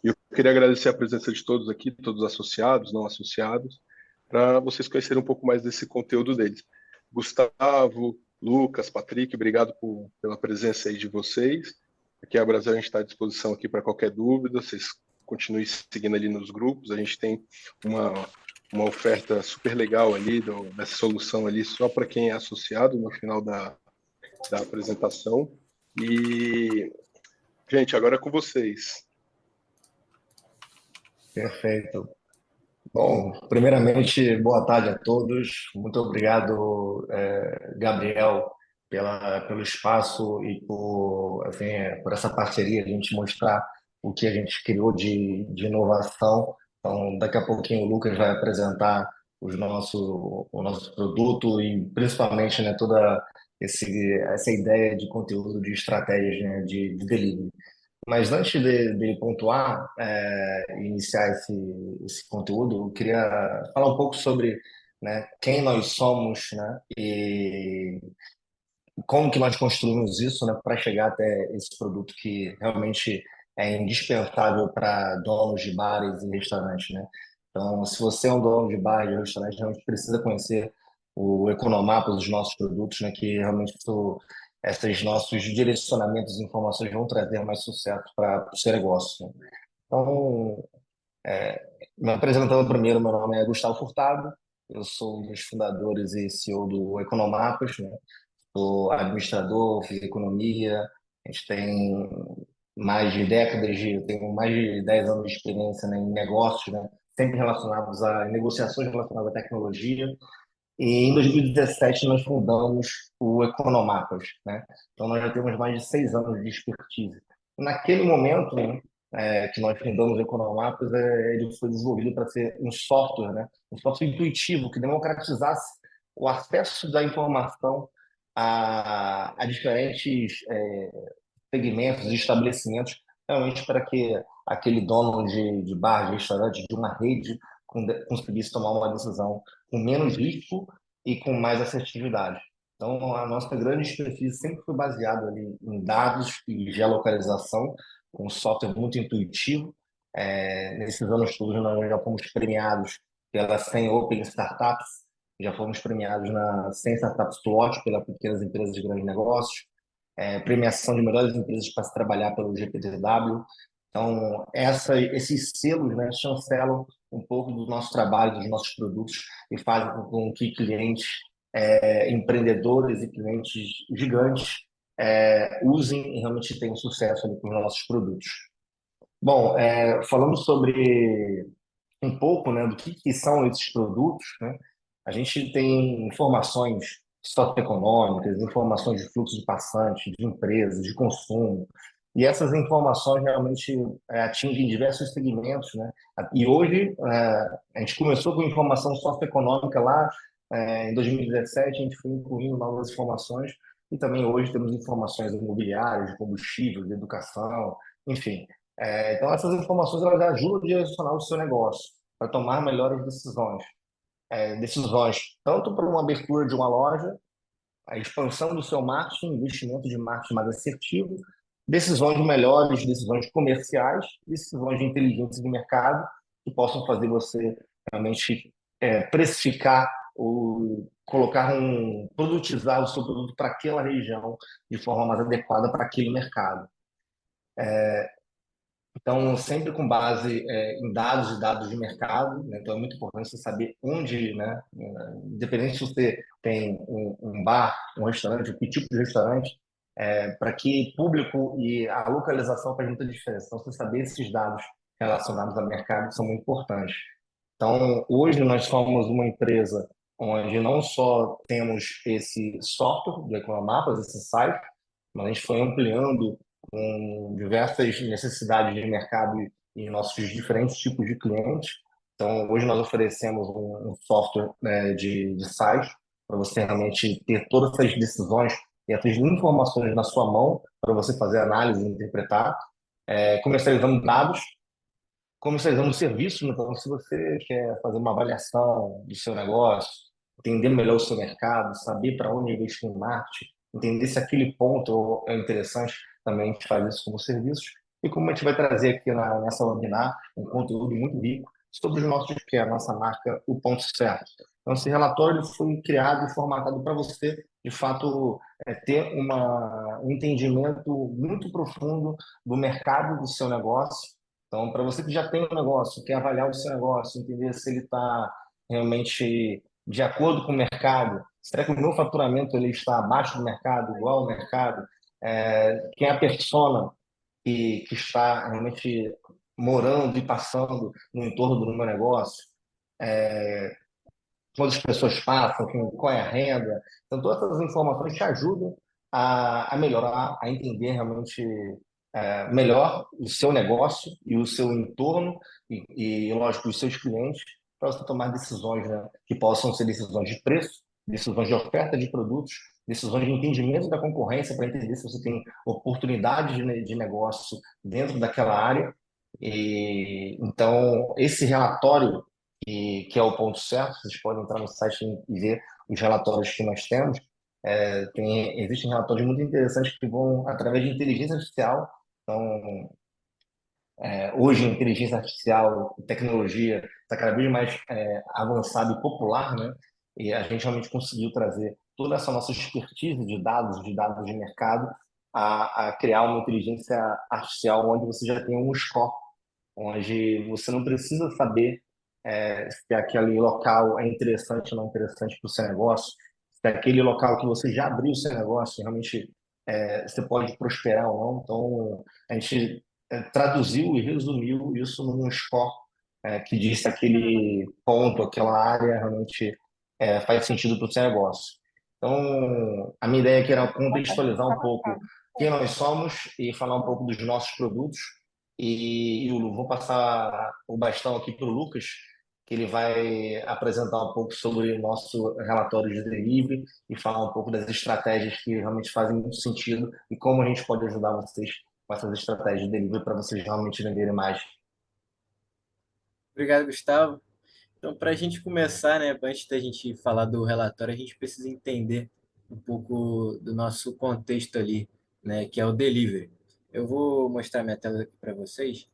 Eu queria agradecer a presença de todos aqui, todos associados, não associados, para vocês conhecerem um pouco mais desse conteúdo deles. Gustavo, Lucas, Patrick, obrigado pela presença aí de vocês. Aqui a Brasil a gente está à disposição aqui para qualquer dúvida, vocês continuem seguindo ali nos grupos, a gente tem uma, uma oferta super legal ali dessa solução ali só para quem é associado no final da apresentação. E, gente, agora é com vocês. Perfeito. Bom, primeiramente, boa tarde a todos. Muito obrigado, Gabriel, pelo espaço e por essa parceria, a gente mostrar o que a gente criou de inovação. Então, daqui a pouquinho o Lucas vai apresentar o nosso produto e principalmente, né, toda essa ideia de conteúdo, de estratégias, né, de delivery. Mas antes de pontuar, iniciar esse conteúdo, eu queria falar um pouco sobre, né, quem nós somos, né, e como que nós construímos isso, né, para chegar até esse produto que realmente é indispensável para donos de bares e restaurantes, né? Então, se você é um dono de bar e de restaurante, realmente precisa conhecer o Economapa dos nossos produtos, né, que realmente esses nossos direcionamentos e informações vão trazer mais sucesso para o seu negócio, né? Então, me apresentando primeiro, meu nome é Gustavo Furtado, eu sou um dos fundadores e CEO do Economapas, né? Sou administrador, fiz economia, a gente tem eu tenho mais de 10 anos de experiência, né, em negócios, né, sempre relacionados a negociações relacionadas à tecnologia. E em 2017 nós fundamos o Economapas, né? Então nós já temos mais de 6 anos de expertise. Naquele momento, né, que nós fundamos o Economapas, ele foi desenvolvido para ser um software, né? Um software intuitivo que democratizasse o acesso da informação a diferentes segmentos e estabelecimentos, realmente para que aquele dono de bar, de restaurante, de uma rede, conseguisse tomar uma decisão com menos risco e com mais assertividade. Então, a nossa grande expertise sempre foi baseada ali em dados e geolocalização, com um software muito intuitivo. Nesses anos todos, nós já fomos premiados pela 100 Open Startups, já fomos premiados na 100 Startups SWOT pela Pequenas Empresas de Grandes Negócios, premiação de melhores empresas para se trabalhar pelo GPTW. Então, esses selos, né, chancelam um pouco do nosso trabalho, dos nossos produtos e fazem com que clientes, empreendedores e clientes gigantes usem e realmente tenham sucesso ali com os nossos produtos. Bom, falando sobre um pouco, né, do que são esses produtos, né? A gente tem informações socioeconômicas, informações de fluxo de passantes, de empresas, de consumo, e essas informações realmente atingem diversos segmentos, né? E hoje a gente começou com informação socioeconômica lá em 2017, a gente foi incluindo novas informações e também hoje temos informações imobiliárias, de combustível, de educação, enfim. Então essas informações elas ajudam a direcionar o seu negócio para tomar melhores decisões tanto para uma abertura de uma loja, a expansão do seu marketing, investimento de marketing mais assertivo, decisões melhores, decisões comerciais, decisões de inteligência de mercado que possam fazer você realmente precificar ou produtizar o seu produto para aquela região de forma mais adequada para aquele mercado. Então, sempre com base em dados e dados de mercado, né? Então, é muito importante você saber onde, né? Independente se você tem um bar, um restaurante, que tipo de restaurante, para que público e a localização faz muita diferença. Então, você saber esses dados relacionados ao mercado são muito importantes. Então, hoje nós somos uma empresa onde não só temos esse software do Economapas, esse site, mas a gente foi ampliando com diversas necessidades de mercado e nossos diferentes tipos de clientes. Então, hoje nós oferecemos um software, né, de site para você realmente ter todas essas decisões e essas informações na sua mão para você fazer análise e interpretar. Comercializamos dados, comercializamos serviços. Então, se você quer fazer uma avaliação do seu negócio, entender melhor o seu mercado, saber para onde investir em marketing, entender se aquele ponto é interessante, também a gente faz isso como serviços. e como a gente vai trazer aqui nessa webinar um conteúdo muito rico sobre os nossos, que é a nossa marca, o Ponto Certo. Então, esse relatório ele foi criado e formatado para você, de fato, ter um entendimento muito profundo do mercado do seu negócio. Então, para você que já tem um negócio, quer avaliar o seu negócio, entender se ele está realmente de acordo com o mercado, será que o meu faturamento ele está abaixo do mercado, igual ao mercado? Quem é a persona que está realmente morando e passando no entorno do meu negócio? Quantas pessoas passam, qual é a renda. Então, todas essas informações te ajudam a melhorar, a entender realmente melhor o seu negócio e o seu entorno lógico, os seus clientes, para você tomar decisões, né, que possam ser decisões de preço, decisões de oferta de produtos, decisões de entendimento da concorrência, para entender se você tem oportunidades de negócio dentro daquela área. Então, esse relatório que é o ponto certo. Vocês podem entrar no site e ver os relatórios que nós temos. Existem relatórios muito interessantes que vão através de inteligência artificial. Então, hoje, a inteligência artificial, tecnologia, está cada vez mais avançada e popular, né? E a gente realmente conseguiu trazer toda essa nossa expertise de dados de mercado, a criar uma inteligência artificial onde você já tem um score, onde você não precisa saber se aquele local é interessante ou não interessante para o seu negócio, se aquele local que você já abriu o seu negócio realmente você pode prosperar ou não. Então, a gente traduziu e resumiu isso num score que diz se aquele ponto, aquela área realmente faz sentido para o seu negócio. Então, a minha ideia aqui era contextualizar um pouco quem nós somos e falar um pouco dos nossos produtos e eu vou passar o bastão aqui para o Lucas, que ele vai apresentar um pouco sobre o nosso relatório de delivery e falar um pouco das estratégias que realmente fazem muito sentido e como a gente pode ajudar vocês com essas estratégias de delivery para vocês realmente venderem mais. Obrigado, Gustavo. Então, para a gente começar, né, antes da gente falar do relatório, a gente precisa entender um pouco do nosso contexto ali, né, que é o delivery. Eu vou mostrar minha tela aqui para vocês.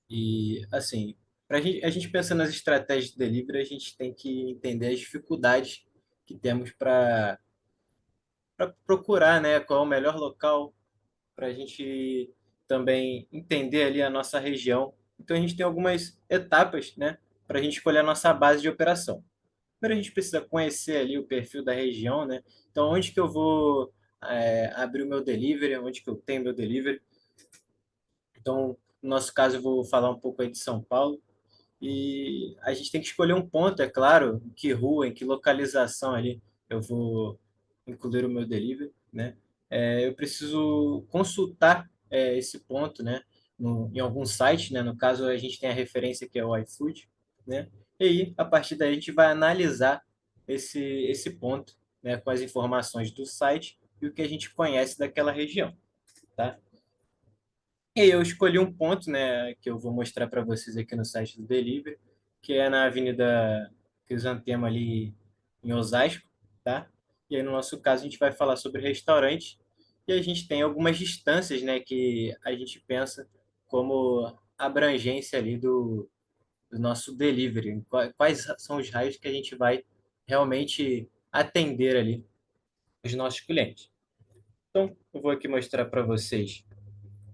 E, assim, para a gente pensar nas estratégias de delivery, a gente tem que entender as dificuldades que temos para procurar, né, qual é o melhor local para a gente também entender ali a nossa região. Então, a gente tem algumas etapas, né, para a gente escolher a nossa base de operação. Primeiro, a gente precisa conhecer ali o perfil da região, né? Então, onde que eu vou abrir o meu delivery, onde que eu tenho meu delivery. Então, no nosso caso, eu vou falar um pouco aí de São Paulo. E a gente tem que escolher um ponto, é claro, em que rua, em que localização ali eu vou incluir o meu delivery, né? Eu preciso consultar esse ponto, né? Em algum site, né? No caso, a gente tem a referência que é o iFood, né? E aí, a partir daí, a gente vai analisar esse ponto, né? Com as informações do site e o que a gente conhece daquela região, tá? E aí eu escolhi um ponto, né, que eu vou mostrar para vocês aqui no site do Delivery, que é na Avenida Crisantemo ali em Osasco, tá? E aí no nosso caso a gente vai falar sobre restaurante e a gente tem algumas distâncias, né, que a gente pensa como abrangência ali do noso delivery, quais são os raios que a gente vai realmente atender ali os nossos clientes. Então, eu vou aqui mostrar para vocês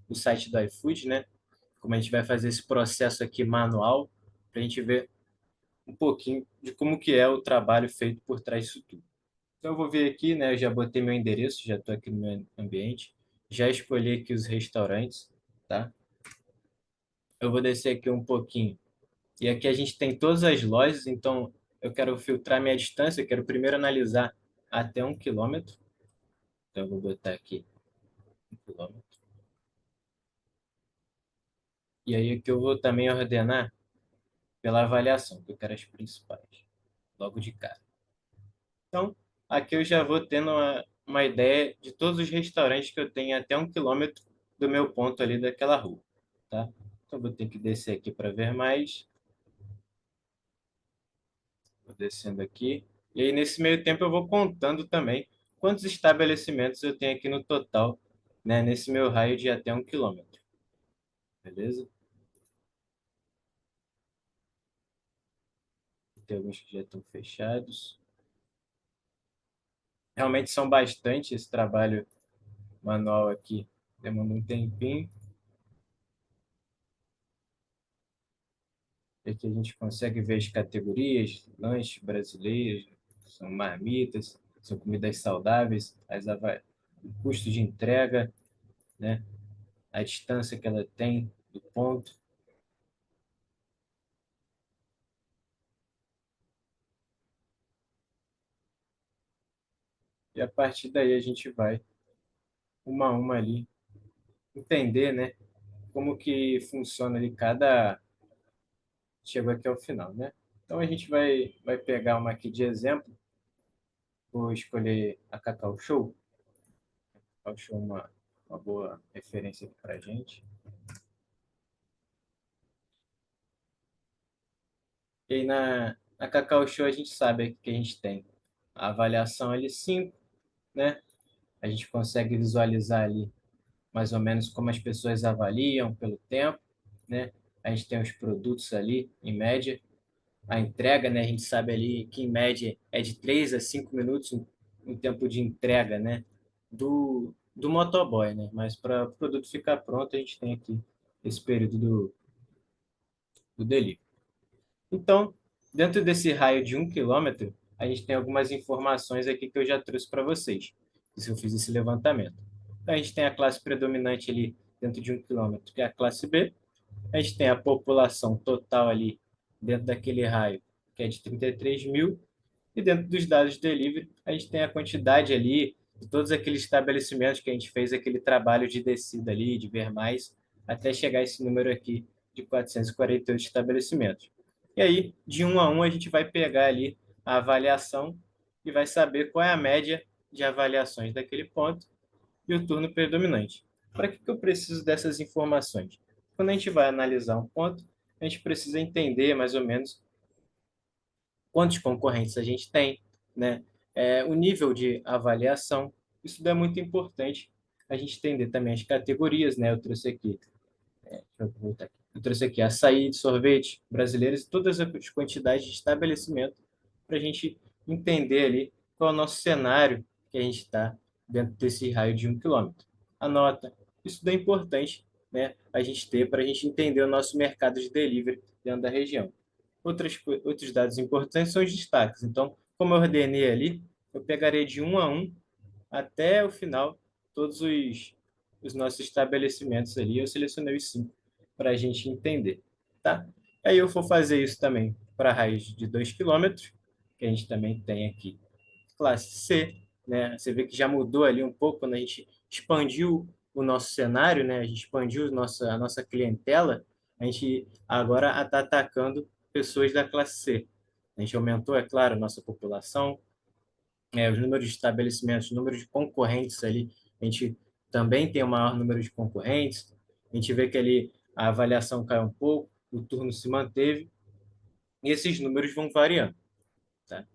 o site do iFood, né? Como a gente vai fazer esse processo aqui manual, para a gente ver um pouquinho de como que é o trabalho feito por trás disso tudo. Então eu vou ver aqui, né? Eu já botei meu endereço, já estou aqui no meu ambiente, já escolhi aqui os restaurantes, tá? Eu vou descer aqui um pouquinho. E aqui a gente tem todas as lojas, então eu quero filtrar minha distância, eu quero primeiro analisar até 1 quilômetro. Então eu vou botar aqui 1 quilômetro. E aí aqui eu vou também ordenar pela avaliação, que eu quero as principais, logo de cara. Então, aqui eu já vou tendo uma ideia de todos os restaurantes que eu tenho até 1 quilômetro do meu ponto ali daquela rua, tá? Então, vou ter que descer aqui para ver mais. Vou descendo aqui. E aí, nesse meio tempo, eu vou contando também quantos estabelecimentos eu tenho aqui no total né, nesse meu raio de até 1 quilômetro, beleza? Tem alguns que já estão fechados. Realmente são bastante esse trabalho manual aqui. Demanda um tempinho. E aqui a gente consegue ver as categorias, lanches brasileiros, são marmitas, são comidas saudáveis, o custo de entrega, né? A distância que ela tem do ponto. E a partir daí a gente vai uma a uma ali entender, né, como que funciona ali cada chegou aqui ao final, né? Então a gente vai pegar uma aqui de exemplo. Vou escolher a Cacau Show. Cacau Show é uma boa referência aqui para gente. E aí na Cacau Show a gente sabe que a gente tem a avaliação L5, né? A gente consegue visualizar ali mais ou menos como as pessoas avaliam pelo tempo, né? A gente tem os produtos ali, em média. A entrega, né? A gente sabe ali que em média é de 3 a 5 minutos o tempo de entrega, né? Do motoboy, né? Mas para o produto ficar pronto, a gente tem aqui esse período do delivery. Então, dentro desse raio de 1 quilômetro, a gente tem algumas informações aqui que eu já trouxe para vocês, se eu fiz esse levantamento. Então, a gente tem a classe predominante ali dentro de 1 quilômetro, que é a classe B. A gente tem a população total ali dentro daquele raio, que é de 33 mil. E dentro dos dados de delivery, a gente tem a quantidade ali de todos aqueles estabelecimentos que a gente fez aquele trabalho de descida ali, de ver mais, até chegar a esse número aqui de 448 estabelecimentos. E aí, de um a um, a gente vai pegar ali a avaliação e vai saber qual é a média de avaliações daquele ponto e o turno predominante. Para que eu preciso dessas informações? Quando a gente vai analisar um ponto, a gente precisa entender mais ou menos quantos concorrentes a gente tem, né? O nível de avaliação. Isso é muito importante a gente entender também as categorias, né? Eu trouxe aqui, deixa eu voltar aqui. Eu trouxe aqui açaí, sorvete, brasileiros e todas as quantidades de estabelecimento para a gente entender ali qual é o nosso cenário que a gente está dentro desse raio de 1 quilômetro. Anota. Isso é importante, né? A gente ter para a gente entender o nosso mercado de delivery dentro da região. Outros dados importantes são os destaques. Então, como eu ordenei ali, eu pegarei de um a um até o final todos os nossos estabelecimentos ali. Eu selecionei os cinco para a gente entender, tá? Aí eu vou fazer isso também para a raiz de 2 quilômetros, que a gente também tem aqui classe C, né? Você vê que já mudou ali um pouco quando a gente expandiu o nosso cenário, né? A gente expandiu a nossa clientela, a gente agora está atacando pessoas da classe C. A gente aumentou, é claro, a nossa população, os números de estabelecimentos, o número de concorrentes ali, a gente também tem o maior número de concorrentes, a gente vê que ali a avaliação caiu um pouco, o turno se manteve, e esses números vão variando, tá?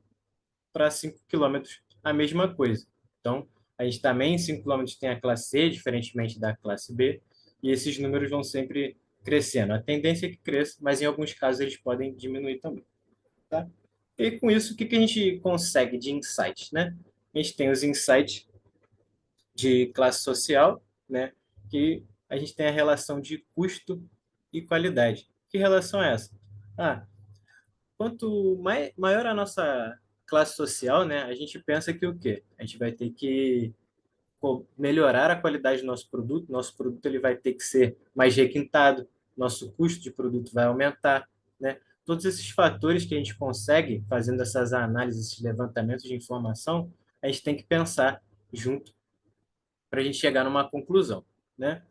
Para 5 quilômetros, a mesma coisa. Então, a gente também em 5 quilômetros tem a classe C, diferentemente da classe B, e esses números vão sempre crescendo. A tendência é que cresça, mas em alguns casos eles podem diminuir também. Tá? E com isso, o que a gente consegue de insights, né? A gente tem os insights de classe social, né? Que a gente tem a relação de custo e qualidade. Que relação é essa? Ah, quanto maior a nossa classe social, né? A gente pensa que o quê? A gente vai ter que melhorar a qualidade do nosso produto ele vai ter que ser mais requintado, nosso custo de produto vai aumentar, né? Todos esses fatores que a gente consegue fazendo essas análises, esses levantamentos de informação, a gente tem que pensar junto para a gente chegar numa conclusão, né?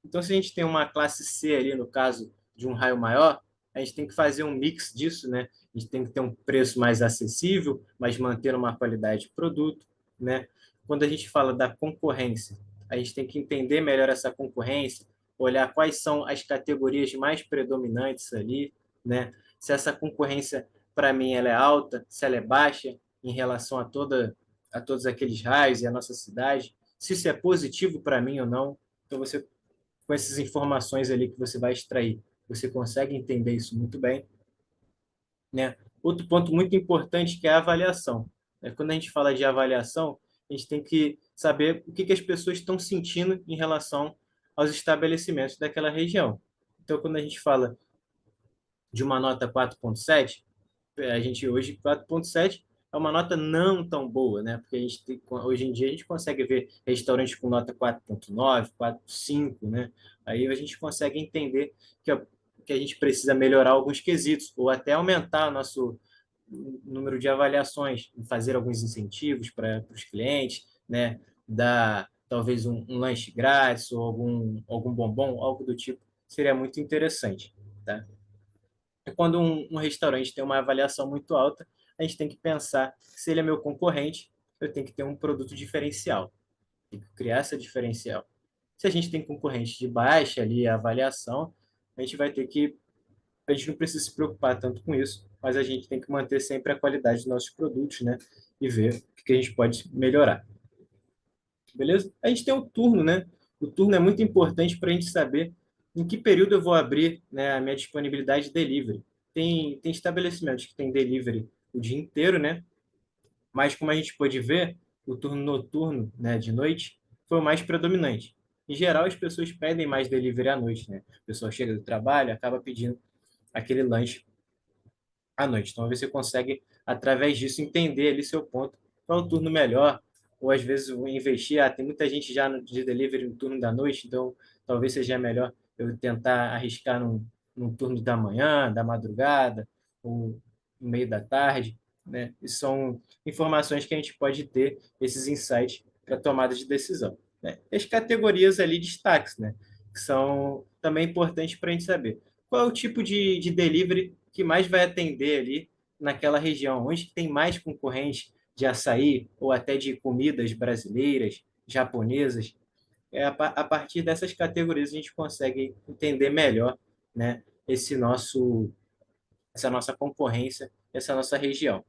Então, se a gente tem uma classe C ali, no caso de um raio maior, a gente tem que fazer um mix disso, né? A gente tem que ter um preço mais acessível, mas manter uma qualidade de produto, né? Quando a gente fala da concorrência, a gente tem que entender melhor essa concorrência, olhar quais são as categorias mais predominantes ali, né? Se essa concorrência, para mim, ela é alta, se ela é baixa em relação a todos aqueles raios e a nossa cidade. se isso é positivo para mim ou não. Então, você, com essas informações ali que você vai extrair, você consegue entender isso muito bem, né? Outro ponto muito importante que é a avaliação. Quando a gente fala de avaliação, a gente tem que saber o que que as pessoas estão sentindo em relação aos estabelecimentos daquela região. Então, quando a gente fala de uma nota 4,7, a gente hoje 4,7 é uma nota não tão boa, né? Porque a gente tem, hoje em dia a gente consegue ver restaurantes com nota 4,9, 4,5, né? Aí a gente consegue entender que a gente precisa melhorar alguns quesitos ou até aumentar nosso número de avaliações, fazer alguns incentivos para os clientes, né? Dar talvez um lanche grátis ou algum bombom, algo do tipo, seria muito interessante, tá? Quando um restaurante tem uma avaliação muito alta, a gente tem que pensar que se ele é meu concorrente, eu tenho que ter um produto diferencial, tem que criar essa diferencial. Se a gente tem concorrente de baixa ali a avaliação, a gente vai ter que, a gente não precisa se preocupar tanto com isso, mas a gente tem que manter sempre a qualidade dos nossos produtos, né? E ver o que a gente pode melhorar. Beleza? A gente tem o turno, né? O turno é muito importante para a gente saber em que período eu vou abrir, né, a minha disponibilidade de delivery. Tem estabelecimentos que tem delivery o dia inteiro, né? Mas como a gente pôde ver, o turno noturno, né, de noite, foi o mais predominante. Em geral, as pessoas pedem mais delivery à noite, né? O pessoal chega do trabalho, acaba pedindo aquele lanche à noite. Então, você consegue, através disso, entender ali seu ponto, qual é o turno melhor, ou às vezes eu vou investir, tem muita gente já de delivery no turno da noite, então talvez seja melhor eu tentar arriscar num turno da manhã, da madrugada, ou no meio da tarde, né? E são informações que a gente pode ter, esses insights para tomada de decisão, né? E as categorias ali, destaques, né? Que são também importantes para a gente saber. Qual é o tipo de delivery que mais vai atender ali naquela região? Onde tem mais concorrentes de açaí ou até de comidas brasileiras, japonesas? A partir dessas categorias a gente consegue entender melhor, né, essa nossa concorrência, essa nossa região.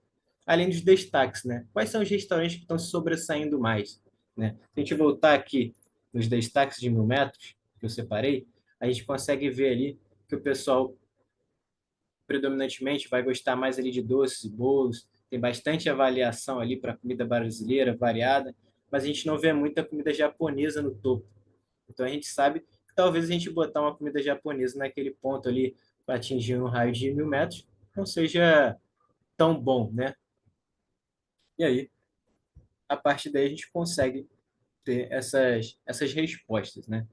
Além dos destaques, né? Quais são os restaurantes que estão se sobressaindo mais, né? Se a gente voltar aqui nos destaques de 1.000 metros que eu separei, a gente consegue ver ali que o pessoal predominantemente vai gostar mais ali de doces e bolos, tem bastante avaliação ali para comida brasileira variada, mas a gente não vê muita comida japonesa no topo. Então a gente sabe que talvez a gente botar uma comida japonesa naquele ponto ali para atingir um raio de 1.000 metros não seja tão bom, né? E aí, a partir daí a gente consegue ter essas respostas, né?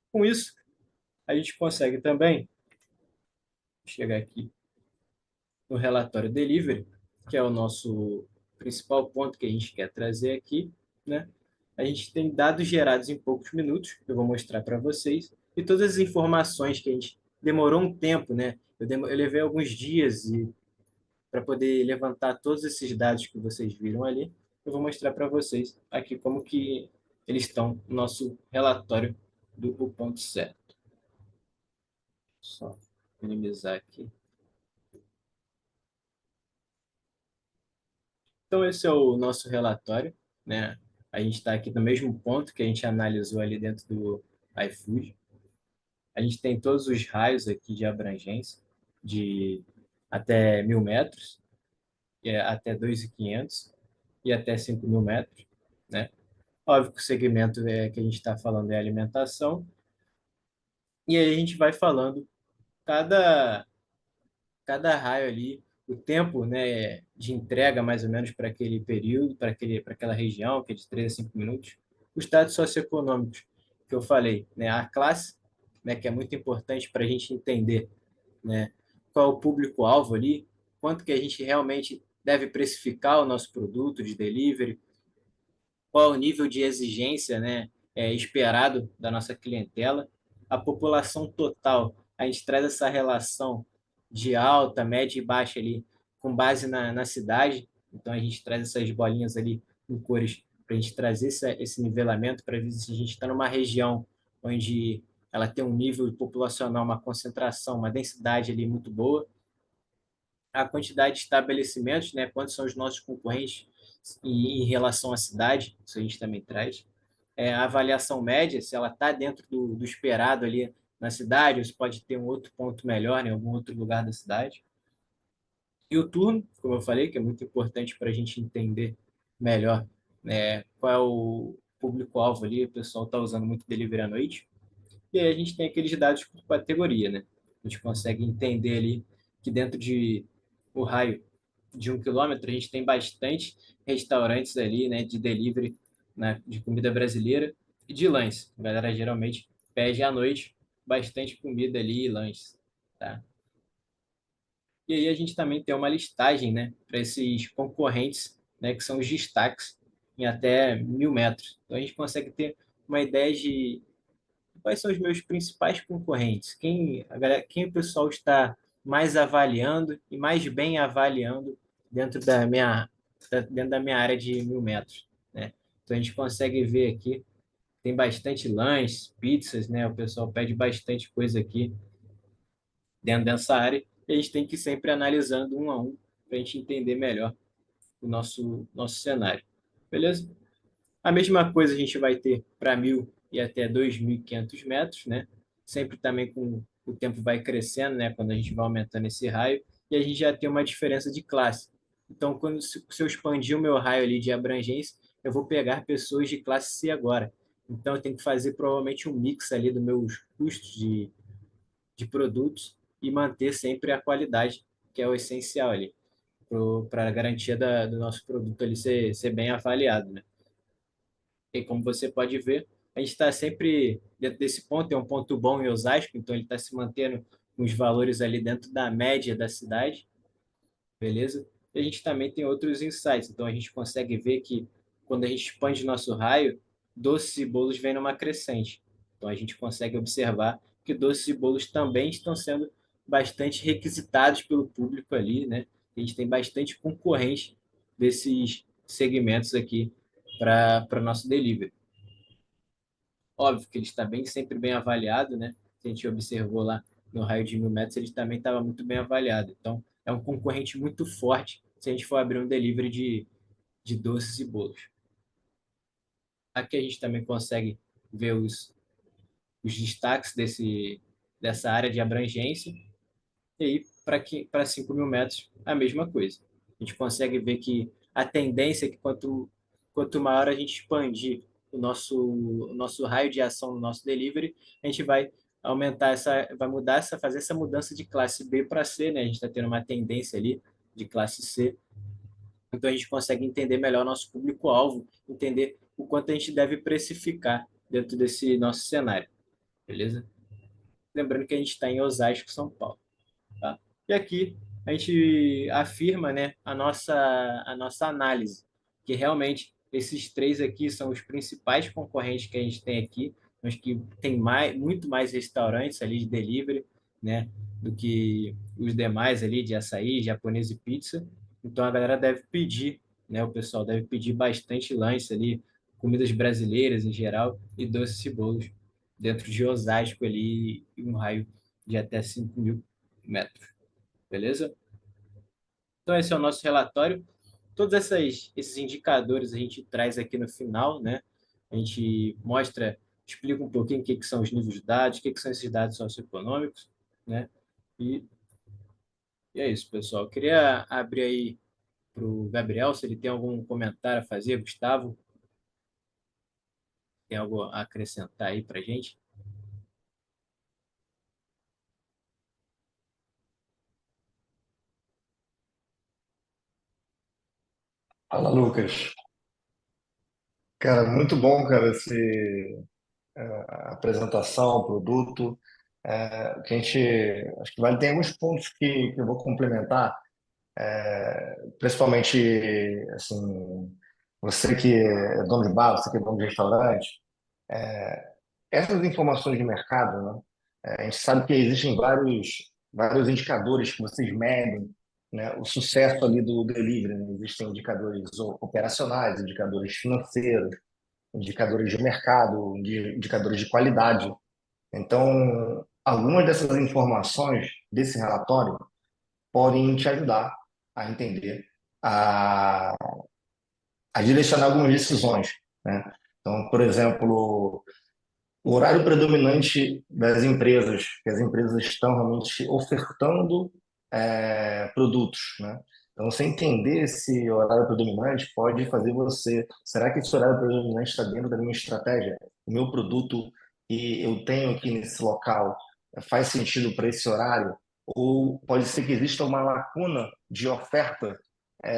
Com isso, a gente consegue também chegar aqui no relatório delivery, que é o nosso principal ponto que a gente quer trazer aqui, né? A gente tem dados gerados em poucos minutos, que eu vou mostrar para vocês, e todas as informações que a gente demorou um tempo, né? Eu levei alguns dias para poder levantar todos esses dados que vocês viram ali, eu vou mostrar para vocês aqui como que eles estão no nosso relatório do o ponto certo. Só minimizar aqui. Então, esse é o nosso relatório, né? A gente está aqui no mesmo ponto que a gente analisou ali dentro do iFood. A gente tem todos os raios aqui de abrangência, de até 1.000 metros, até 2.500 e até 5.000 metros, né? Óbvio que o segmento que a gente está falando é alimentação, e aí a gente vai falando cada cada raio ali, o tempo, né, de entrega mais ou menos para aquele período, para aquela região, que é de 3 a 5 minutos. Os dados socioeconômicos que eu falei, né, a classe, né, que é muito importante para a gente entender, né, qual é o público-alvo ali, quanto que a gente realmente deve precificar o nosso produto de delivery, qual é o nível de exigência, né, esperado da nossa clientela, a população total. A gente traz essa relação de alta, média e baixa ali, com base na cidade. Então, a gente traz essas bolinhas ali em cores para a gente trazer esse nivelamento, para ver se a gente está numa região onde ela tem um nível populacional, uma concentração, uma densidade ali muito boa, a quantidade de estabelecimentos, né, quantos são os nossos concorrentes em relação à cidade, isso a gente também traz. a avaliação média, se ela está dentro do esperado ali na cidade, ou se pode ter um outro ponto melhor em algum outro lugar da cidade. E o turno, como eu falei, que é muito importante para a gente entender melhor, né, qual é o público-alvo ali, o pessoal está usando muito delivery à noite. E aí a gente tem aqueles dados por categoria, né? A gente consegue entender ali que dentro de o raio de 1 quilômetro a gente tem bastante restaurantes ali, né, de delivery, né, de comida brasileira e de lanches. A galera geralmente pede à noite bastante comida ali e lanches, tá? E aí a gente também tem uma listagem, né, para esses concorrentes, né, que são os destaques em até 1.000 metros. Então a gente consegue ter uma ideia de quais são os meus principais concorrentes, quem o pessoal está mais avaliando e mais bem avaliando dentro dentro da minha área de 1.000 metros, né? Então a gente consegue ver aqui, tem bastante lanches, pizzas, né? O pessoal pede bastante coisa aqui dentro dessa área e a gente tem que ir sempre analisando um a um para a gente entender melhor o nosso cenário. Beleza? A mesma coisa a gente vai ter para 1.000 e até 2.500 metros, né? Sempre também com o tempo vai crescendo, né? Quando a gente vai aumentando esse raio, e a gente já tem uma diferença de classe. Então, se eu expandir o meu raio ali de abrangência, eu vou pegar pessoas de classe C agora. Então, eu tenho que fazer provavelmente um mix ali dos meus custos de produtos e manter sempre a qualidade, que é o essencial ali, para a garantia do nosso produto ali ser bem avaliado, né? E como você pode ver, a gente está sempre dentro desse ponto, é um ponto bom em Osasco, então ele está se mantendo com os valores ali dentro da média da cidade, beleza? E a gente também tem outros insights, então a gente consegue ver que quando a gente expande nosso raio, doces e bolos vêm numa crescente. Então a gente consegue observar que doces e bolos também estão sendo bastante requisitados pelo público ali, né? A gente tem bastante concorrente desses segmentos aqui para o nosso delivery. Óbvio que ele está sempre bem avaliado, né? Se a gente observou lá no raio de 1.000 metros, ele também estava muito bem avaliado. Então, é um concorrente muito forte se a gente for abrir um delivery de doces e bolos. Aqui a gente também consegue ver os destaques dessa área de abrangência. E aí, para 5.000 metros, a mesma coisa. A gente consegue ver que a tendência é que quanto maior a gente expandir o nosso raio de ação no nosso delivery, a gente vai vai fazer essa mudança de classe B para C, né? A gente está tendo uma tendência ali de classe C. Então a gente consegue entender melhor o nosso público-alvo, entender o quanto a gente deve precificar dentro desse nosso cenário, beleza? Lembrando que a gente está em Osasco, São Paulo. Tá? E aqui a gente afirma, né, a nossa análise, que realmente esses três aqui são os principais concorrentes que a gente tem aqui, mas que tem muito mais restaurantes ali de delivery, né, do que os demais ali de açaí, japonês e pizza. Então a galera deve pedir, né, o pessoal deve pedir bastante lanche ali, comidas brasileiras em geral e doces e bolos dentro de Osasco ali, em um raio de até 5.000 metros. Beleza? Então, esse é o nosso relatório. Todos esses indicadores a gente traz aqui no final, né? A gente explica um pouquinho o que são os níveis de dados, o que são esses dados socioeconômicos, né? E, e é isso, pessoal. Eu queria abrir aí para o Gabriel, se ele tem algum comentário a fazer. Gustavo, tem algo a acrescentar aí para a gente? Fala, Lucas. Cara, muito bom, cara, a apresentação, o produto. Que a gente, acho que vale, tem alguns pontos que eu vou complementar, principalmente, assim, você que é dono de bar, você que é dono de restaurante, essas informações de mercado, né? A gente sabe que existem vários indicadores que vocês medem, né, o sucesso ali do delivery, né? Existem indicadores operacionais, indicadores financeiros, indicadores de mercado, indicadores de qualidade. Então, algumas dessas informações desse relatório podem te ajudar a entender, a, a direcionar algumas decisões, né? Então, por exemplo, o horário predominante das empresas, que as empresas estão realmente ofertando produtos, né? Então, você entender esse horário predominante pode fazer você. Será que esse horário predominante está dentro da minha estratégia? O meu produto que eu tenho aqui nesse local faz sentido para esse horário? Ou pode ser que exista uma lacuna de oferta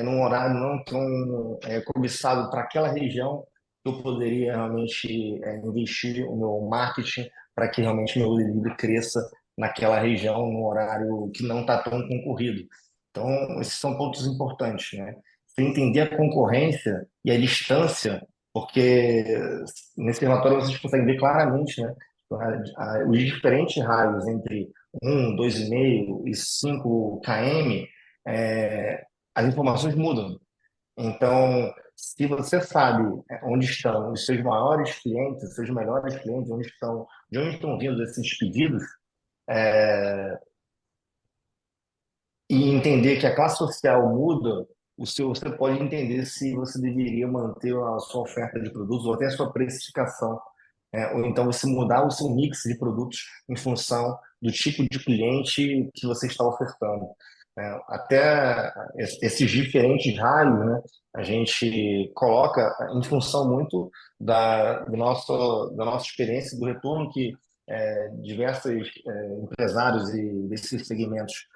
num horário não tão cobiçado para aquela região que eu poderia realmente investir o meu marketing para que realmente meu delivery cresça naquela região, no horário que não está tão concorrido. Então, esses são pontos importantes, né? Você entender a concorrência e a distância, porque nesse relatório vocês conseguem ver claramente, né? Os diferentes raios entre 2,5 e 5 km, as informações mudam. Então, se você sabe onde estão os seus maiores clientes, os seus melhores clientes, onde estão, de onde estão vindo esses pedidos, e entender que a classe social muda, você pode entender se você deveria manter a sua oferta de produtos ou até a sua precificação, ou então você mudar o seu mix de produtos em função do tipo de cliente que você está ofertando. Até esses diferentes raios, né, a gente coloca em função muito da nossa experiência, do retorno que diversos empresários e desses segmentos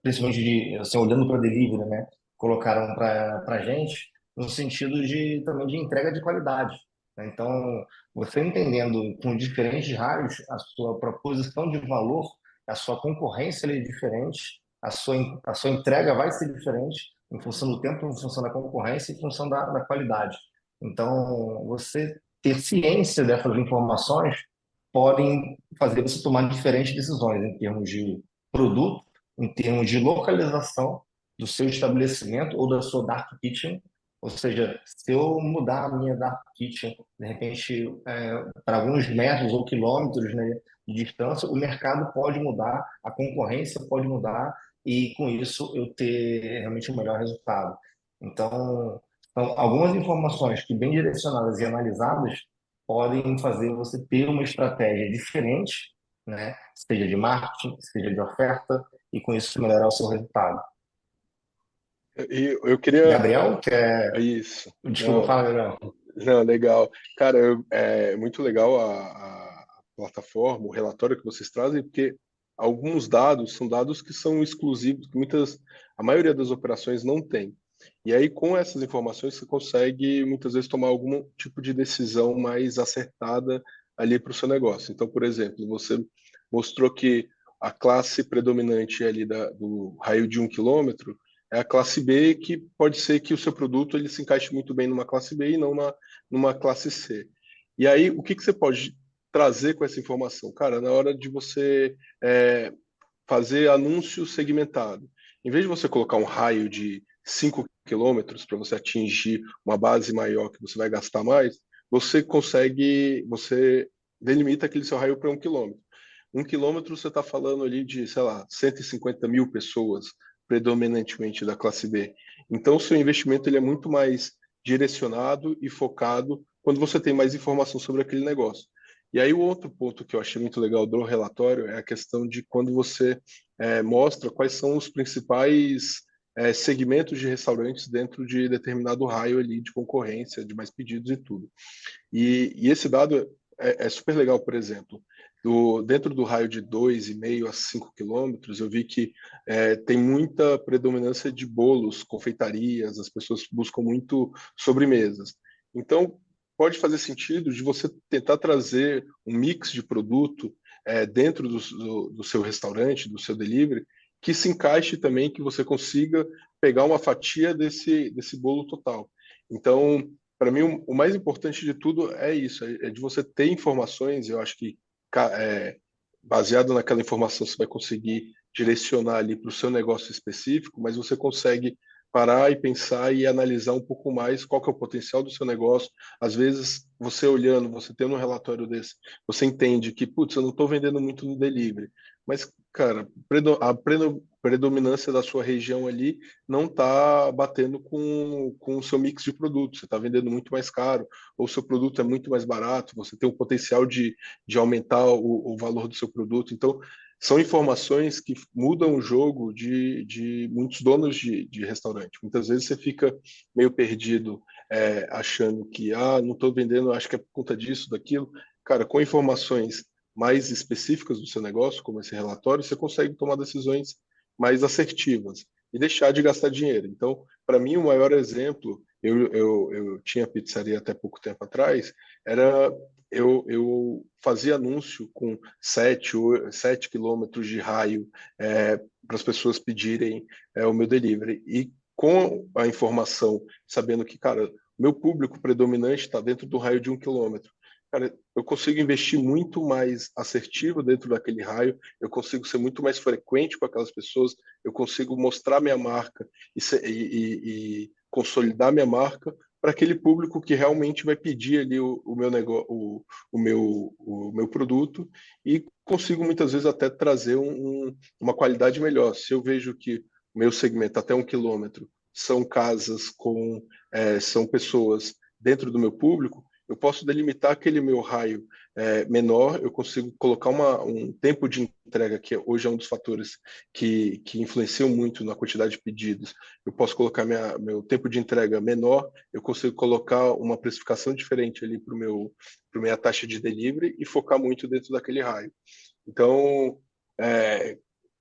principalmente assim, olhando para delivery, né, colocaram para a gente no sentido de também de entrega de qualidade, né? Então, você entendendo com diferentes raios a sua proposição de valor, a sua concorrência ela é diferente, a sua entrega vai ser diferente em função do tempo, em função da concorrência, em função da qualidade. Então, você ter ciência dessas informações podem fazer você tomar diferentes decisões em termos de produto, em termos de localização do seu estabelecimento ou da sua dark kitchen. Ou seja, se eu mudar a minha dark kitchen, de repente, para alguns metros ou quilômetros, né, de distância, o mercado pode mudar, a concorrência pode mudar e, com isso, eu ter realmente um melhor resultado. Então, são algumas informações que, bem direcionadas e analisadas, podem fazer você ter uma estratégia diferente, né? Seja de marketing, seja de oferta, e com isso melhorar o seu resultado. E eu queria. Gabriel, que é. Isso. Desculpa, Não, fala, Gabriel. não, legal. Cara, é muito legal a plataforma, o relatório que vocês trazem, porque alguns dados são dados que são exclusivos, que a maioria das operações não tem. E aí, com essas informações, você consegue muitas vezes tomar algum tipo de decisão mais acertada ali para o seu negócio. Então, por exemplo, você mostrou que a classe predominante ali do raio de 1 quilômetro é a classe B, que pode ser que o seu produto ele se encaixe muito bem numa classe B e não numa classe C. E aí, o que você pode trazer com essa informação? Cara, na hora de você fazer anúncio segmentado, em vez de você colocar um raio de 5 quilômetros para você atingir uma base maior que você vai gastar mais, você delimita aquele seu raio para 1 quilômetro. 1 quilômetro você está falando ali de, sei lá, 150 mil pessoas, predominantemente da classe B. Então, o seu investimento ele é muito mais direcionado e focado quando você tem mais informação sobre aquele negócio. E aí, o outro ponto que eu achei muito legal do relatório é a questão de quando você mostra quais são os principais segmentos de restaurantes dentro de determinado raio ali de concorrência, de mais pedidos e tudo. E esse dado é super legal, por exemplo. Dentro do raio de 2,5 a 5 quilômetros, eu vi que tem muita predominância de bolos, confeitarias, as pessoas buscam muito sobremesas. Então, pode fazer sentido de você tentar trazer um mix de produto dentro do seu restaurante, do seu delivery, que se encaixe também, que você consiga pegar uma fatia desse bolo total. Então, para mim, o mais importante de tudo é isso, é de você ter informações. Eu acho que baseado naquela informação você vai conseguir direcionar ali para o seu negócio específico, mas você consegue parar e pensar e analisar um pouco mais qual que é o potencial do seu negócio. Às vezes, você olhando, você tendo um relatório desse, você entende que, putz, eu não estou vendendo muito no delivery, mas cara, predominância da sua região ali não está batendo com o seu mix de produtos. Você está vendendo muito mais caro, ou o seu produto é muito mais barato, você tem o potencial de aumentar o valor do seu produto. Então, são informações que mudam o jogo de muitos donos de restaurante. Muitas vezes você fica meio perdido, achando que, não estou vendendo, acho que é por conta disso, daquilo. Cara, com informações mais específicas do seu negócio, como esse relatório, você consegue tomar decisões mais assertivas e deixar de gastar dinheiro. Então, para mim, o maior exemplo, eu tinha pizzaria até pouco tempo atrás, era eu fazia anúncio com 7 quilômetros de raio para as pessoas pedirem o meu delivery. E com a informação, sabendo que, cara, meu público predominante está dentro do raio de 1 quilômetro. Cara, eu consigo investir muito mais assertivo dentro daquele raio, eu consigo ser muito mais frequente com aquelas pessoas, eu consigo mostrar minha marca e consolidar minha marca para aquele público que realmente vai pedir ali o meu negócio, o meu produto, e consigo muitas vezes até trazer uma qualidade melhor. Se eu vejo que o meu segmento até 1 quilômetro são casas são pessoas dentro do meu público, eu posso delimitar aquele meu raio menor, eu consigo colocar um tempo de entrega, que hoje é um dos fatores que influenciam muito na quantidade de pedidos. Eu posso colocar meu tempo de entrega menor, eu consigo colocar uma precificação diferente ali para minha taxa de delivery e focar muito dentro daquele raio. Então,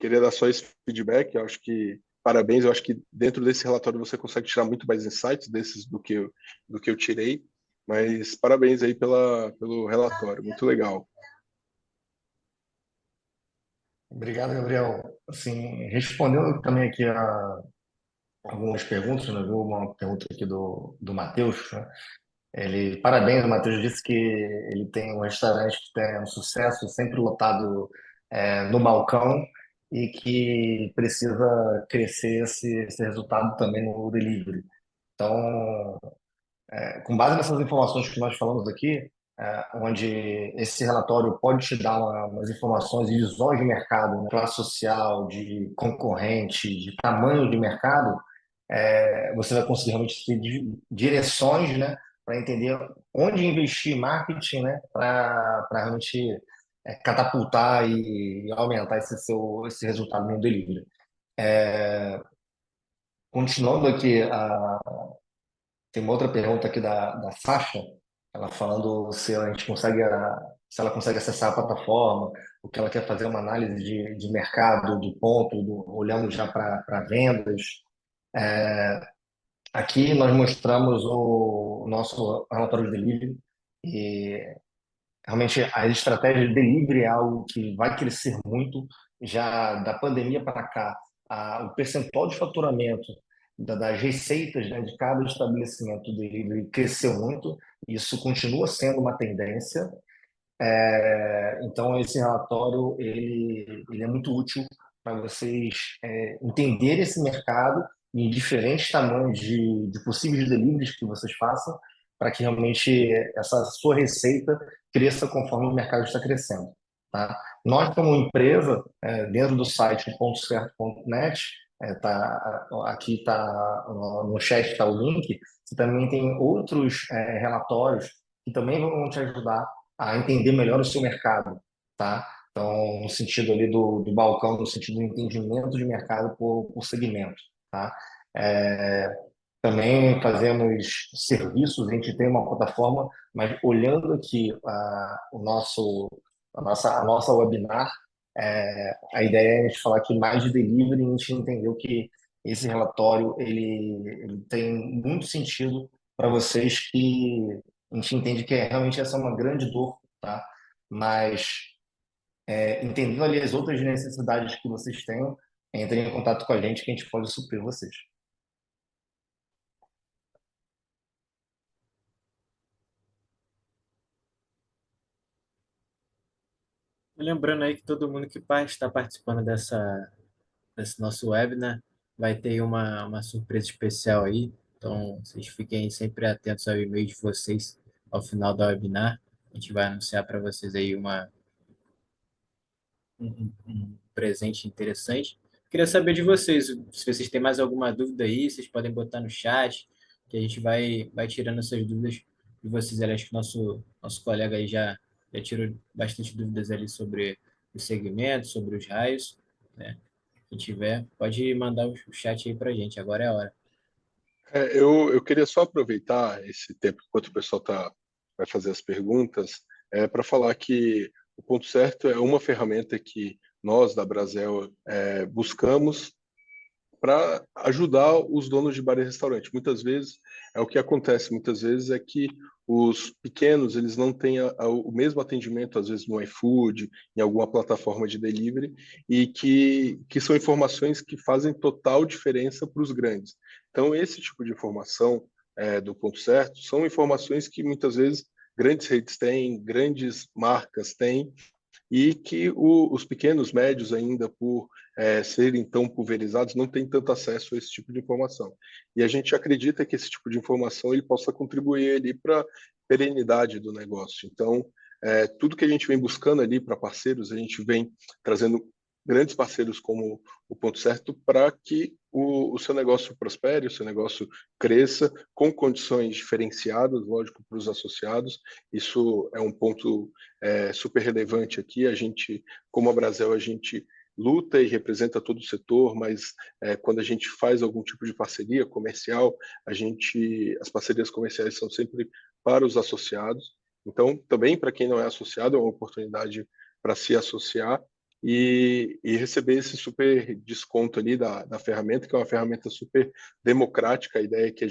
queria dar só esse feedback, eu acho que parabéns, eu acho que dentro desse relatório você consegue tirar muito mais insights desses do que eu tirei, mas parabéns aí pelo relatório, muito legal. Obrigado, Gabriel. Assim, respondendo também aqui a algumas perguntas, né? Viu uma pergunta aqui do Matheus, né? Parabéns, o Matheus disse que ele tem um restaurante que tem um sucesso, sempre lotado no balcão, e que precisa crescer esse resultado também no delivery. Então, com base nessas informações que nós falamos aqui, onde esse relatório pode te dar umas informações e visões de mercado, né, classe social, de concorrente, de tamanho de mercado, você vai conseguir realmente ter direções, né, para entender onde investir em marketing, né, para realmente catapultar e aumentar esse resultado no delivery. Continuando aqui, tem uma outra pergunta aqui da Sasha, ela falando se ela consegue acessar a plataforma, o que ela quer fazer uma análise de mercado, do ponto, olhando já para vendas. Aqui nós mostramos o nosso relatório de delivery e realmente as estratégias de delivery é algo que vai crescer muito. Já da pandemia para cá, o percentual de faturamento das receitas, né, de cada estabelecimento delivery cresceu muito. Isso continua sendo uma tendência. Então, esse relatório ele é muito útil para vocês entenderem esse mercado em diferentes tamanhos de possíveis deliveries que vocês façam, para que realmente essa sua receita cresça conforme o mercado está crescendo. Tá? Nós, como empresa, dentro do site pontocerto.net, aqui está no chat está o link, você também tem outros relatórios que também vão te ajudar a entender melhor o seu mercado, tá? Então, no sentido ali do balcão, no sentido do entendimento de mercado por segmento, tá? É, Também fazemos serviços, a gente tem uma plataforma, mas olhando aqui a nossa webinar, a ideia é a gente falar aqui mais de delivery, e a gente entendeu que esse relatório ele tem muito sentido para vocês, que a gente entende que realmente essa é uma grande dor, tá? Mas entendendo ali as outras necessidades que vocês têm, entrem em contato com a gente que a gente pode suprir vocês. Lembrando aí que todo mundo que está participando desse nosso webinar vai ter uma surpresa especial aí. Então, vocês fiquem sempre atentos ao e-mail de vocês ao final da webinar. A gente vai anunciar para vocês aí um presente interessante. Queria saber de vocês, se vocês têm mais alguma dúvida aí, vocês podem botar no chat, que a gente vai tirando essas dúvidas de vocês. Ali, acho que nosso colega aí já tirou bastante dúvidas ali sobre os segmentos, sobre os raios, né? Quem tiver, pode mandar o chat aí para a gente, agora é a hora. Eu queria só aproveitar esse tempo enquanto o pessoal vai fazer as perguntas, para falar que o Ponto Certo é uma ferramenta que nós, da Brasel, buscamos para ajudar os donos de bar e restaurante. Muitas vezes o que acontece, muitas vezes é que os pequenos eles não têm o mesmo atendimento, às vezes no iFood, em alguma plataforma de delivery, e que são informações que fazem total diferença para os grandes. Então, esse tipo de informação do Ponto Certo são informações que muitas vezes grandes redes têm, grandes marcas têm, e que os pequenos, médios ainda, por serem tão pulverizados, não têm tanto acesso a esse tipo de informação. E a gente acredita que esse tipo de informação ele possa contribuir ali para a perenidade do negócio. Então, tudo que a gente vem buscando ali para parceiros, a gente vem trazendo grandes parceiros como o Ponto Certo para que o seu negócio prospere, o seu negócio cresça com condições diferenciadas, lógico, para os associados. Isso é um ponto super relevante aqui. A gente, como a Brasel, a gente luta e representa todo o setor, mas quando a gente faz algum tipo de parceria comercial, as parcerias comerciais são sempre para os associados. Então, também para quem não é associado, é uma oportunidade para se associar e receber esse super desconto ali da ferramenta, que é uma ferramenta super democrática. A ideia é que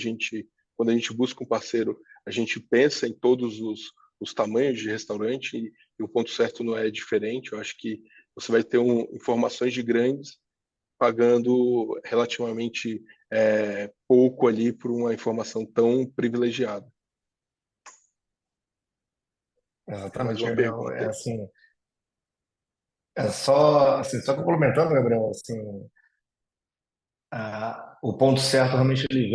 quando a gente busca um parceiro, a gente pensa em todos os tamanhos de restaurante e o Ponto Certo não é diferente. Eu acho que você vai ter informações de grandes pagando relativamente pouco ali por uma informação tão privilegiada. Tem mais Exatamente, uma Gabriel. pergunta É aí? assim, só complementando, Gabriel, assim, o Ponto Certo realmente ele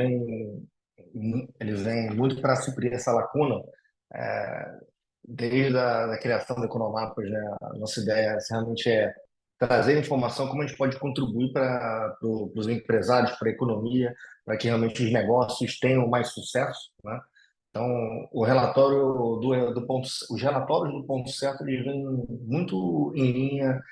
vem muito para suprir essa lacuna, é, desde a da criação do Economapas, né? A nossa ideia realmente é trazer informação como a gente pode contribuir para os empresários, para a economia, para que realmente os negócios tenham mais sucesso, né? Então, os relatórios do Ponto Certo eles vêm muito em linha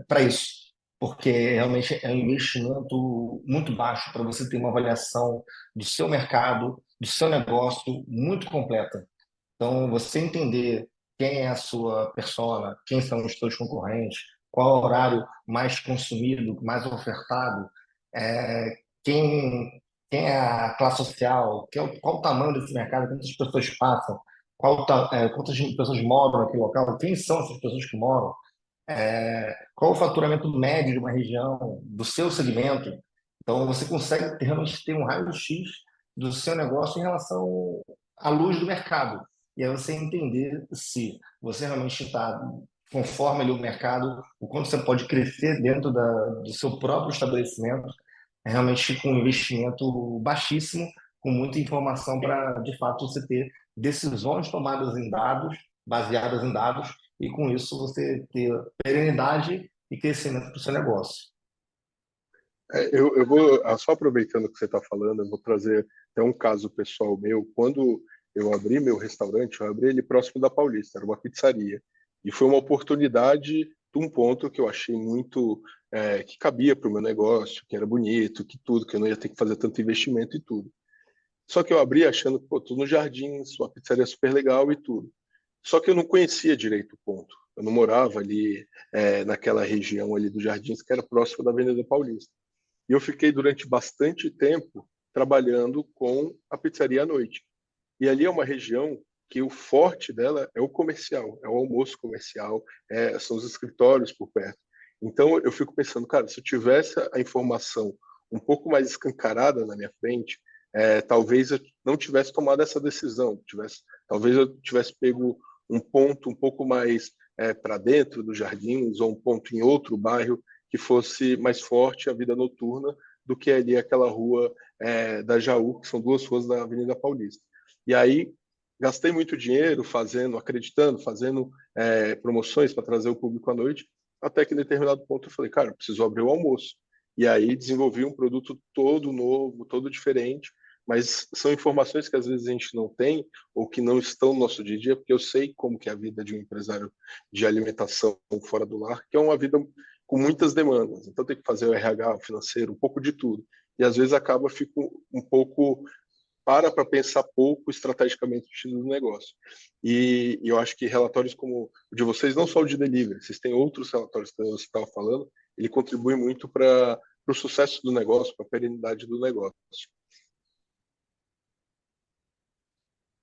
para isso, porque realmente é um investimento muito baixo para você ter uma avaliação do seu mercado, do seu negócio muito completa. Então, você entender quem é a sua persona, quem são os seus concorrentes, qual é o horário mais consumido, mais ofertado, é, quem, quem é a classe social, qual o tamanho desse mercado, quantas pessoas passam, quantas pessoas moram naquele local, quem são essas pessoas que moram, qual o faturamento médio de uma região, do seu segmento. Então, você consegue realmente ter um raio-x do seu negócio em relação à luz do mercado. E aí você entender se você realmente está conforme ali o mercado, o quanto você pode crescer dentro do seu próprio estabelecimento, realmente com um investimento baixíssimo, com muita informação para, de fato, você ter decisões tomadas em dados, baseadas em dados, e com isso você ter perenidade e crescimento para o seu negócio. Eu vou, só aproveitando que você está falando, eu vou trazer até um caso pessoal meu. Quando eu abri meu restaurante, eu abri ele próximo da Paulista, era uma pizzaria. E foi uma oportunidade de um ponto que eu achei muito que cabia para o meu negócio, que era bonito, que tudo, que eu não ia ter que fazer tanto investimento e tudo. Só que eu abri achando, pô, tô no Jardins, uma pizzaria super legal e tudo. Só que eu não conhecia direito o ponto. Eu não morava ali naquela região ali do Jardins, que era próximo da Avenida Paulista. E eu fiquei durante bastante tempo trabalhando com a pizzaria à noite. E ali é uma região que o forte dela é o comercial, é o almoço comercial, são os escritórios por perto. Então eu fico pensando, cara, se eu tivesse a informação um pouco mais escancarada na minha frente, talvez eu não tivesse tomado essa decisão, talvez eu tivesse pego um ponto um pouco mais para dentro dos jardins ou um ponto em outro bairro que fosse mais forte a vida noturna do que ali aquela rua da Jaú, que são duas ruas da Avenida Paulista. E aí gastei muito dinheiro acreditando, fazendo promoções para trazer o público à noite. até que em determinado ponto eu falei, cara, eu preciso abrir o almoço. E aí desenvolvi um produto todo novo, todo diferente, mas são informações que às vezes a gente não tem ou que não estão no nosso dia a dia, porque eu sei como que é a vida de um empresário de alimentação fora do lar, que é uma vida com muitas demandas. Então tem que fazer o RH, o financeiro, um pouco de tudo. E às vezes acaba fico um pouco para pensar pouco estrategicamente no negócio. E eu acho que relatórios como o de vocês, não só o de delivery, vocês têm outros relatórios que você estava falando, ele contribui muito para o sucesso do negócio, para a perenidade do negócio.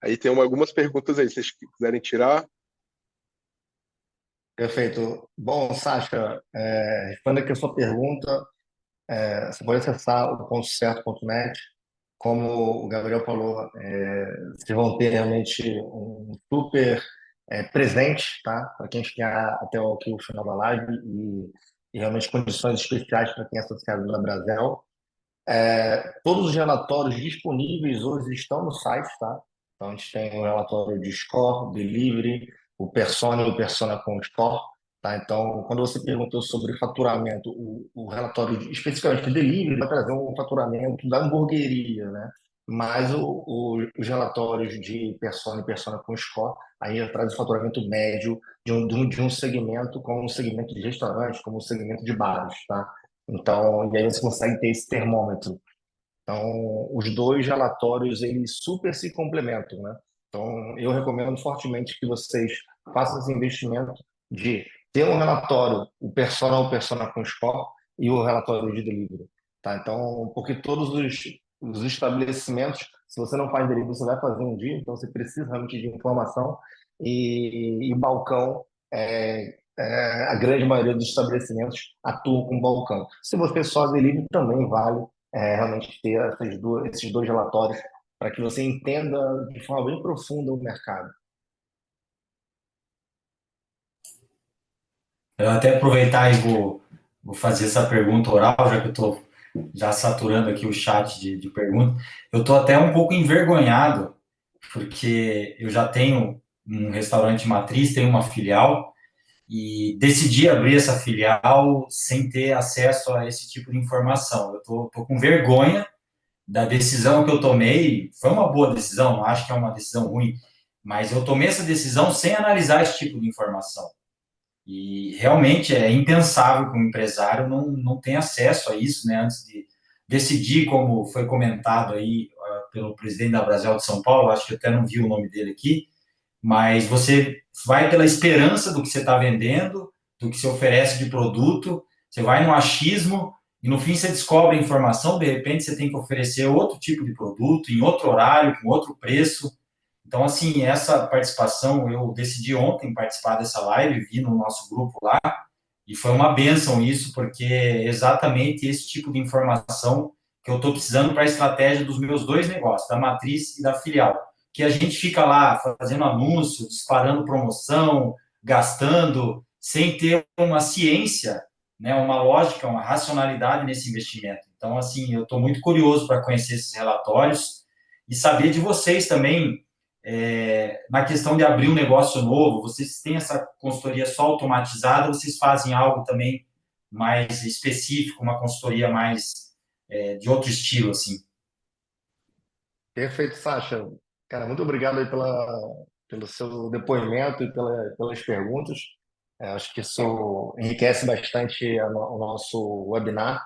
Aí tem algumas perguntas aí, se vocês quiserem tirar. Perfeito. Bom, Sasha, respondendo aqui a sua pergunta, você pode acessar o pontocerto.net. Como o Gabriel falou, vocês vão ter realmente um super presente, tá? Para quem ficar até aqui o final da live e realmente condições especiais para quem é associado na Brasel. Todos os relatórios disponíveis hoje estão no site, tá? Então, a gente tem o relatório de score, delivery, o persona e o persona com score, tá? Então, quando você perguntou sobre faturamento, o relatório especificamente de delivery vai trazer um faturamento da hamburgueria, né? Mas os relatórios de persona e persona com score, aí já traz o faturamento médio de um segmento, como um segmento de restaurante, como um segmento de bares, tá? Então, e aí você consegue ter esse termômetro. Então, os dois relatórios, eles super se complementam, né? Então, eu recomendo fortemente que vocês façam esse investimento de ter um relatório, o persona com score e o relatório de delivery, tá? Então, porque todos os estabelecimentos, se você não faz delivery, você vai fazer um dia, então você precisa realmente de informação e balcão a grande maioria dos estabelecimentos atuam com balcão. Se você só delivery, também vale realmente ter esses dois relatórios para que você entenda de forma bem profunda o mercado. Eu até aproveitar e vou fazer essa pergunta oral, já que eu estou já saturando aqui o chat de perguntas. Eu estou até um pouco envergonhado, porque eu já tenho um restaurante matriz, tenho uma filial, e decidi abrir essa filial sem ter acesso a esse tipo de informação. Eu tô com vergonha da decisão que eu tomei. Foi uma boa decisão, não acho que é uma decisão ruim, mas eu tomei essa decisão sem analisar esse tipo de informação. E realmente é impensável que um empresário não tenha acesso a isso, né, antes de decidir, como foi comentado aí pelo presidente da Brasel de São Paulo, acho que eu até não vi o nome dele aqui, mas você vai pela esperança do que você está vendendo, do que você oferece de produto, você vai no achismo e no fim você descobre a informação, de repente você tem que oferecer outro tipo de produto, em outro horário, com outro preço. Então, assim, essa participação, eu decidi ontem participar dessa live, vi no nosso grupo lá, e foi uma bênção isso, porque é exatamente esse tipo de informação que eu estou precisando para a estratégia dos meus dois negócios, da matriz e da filial. Que a gente fica lá fazendo anúncio, disparando promoção, gastando, sem ter uma ciência, né, uma lógica, uma racionalidade nesse investimento. Então, assim, eu estou muito curioso para conhecer esses relatórios e saber de vocês também, na questão de abrir um negócio novo. Vocês têm essa consultoria só automatizada, vocês fazem algo também mais específico, uma consultoria mais de outro estilo, assim? Perfeito, Sasha. Cara, muito obrigado aí pelo seu depoimento e pelas perguntas. Acho que isso enriquece bastante o nosso webinar.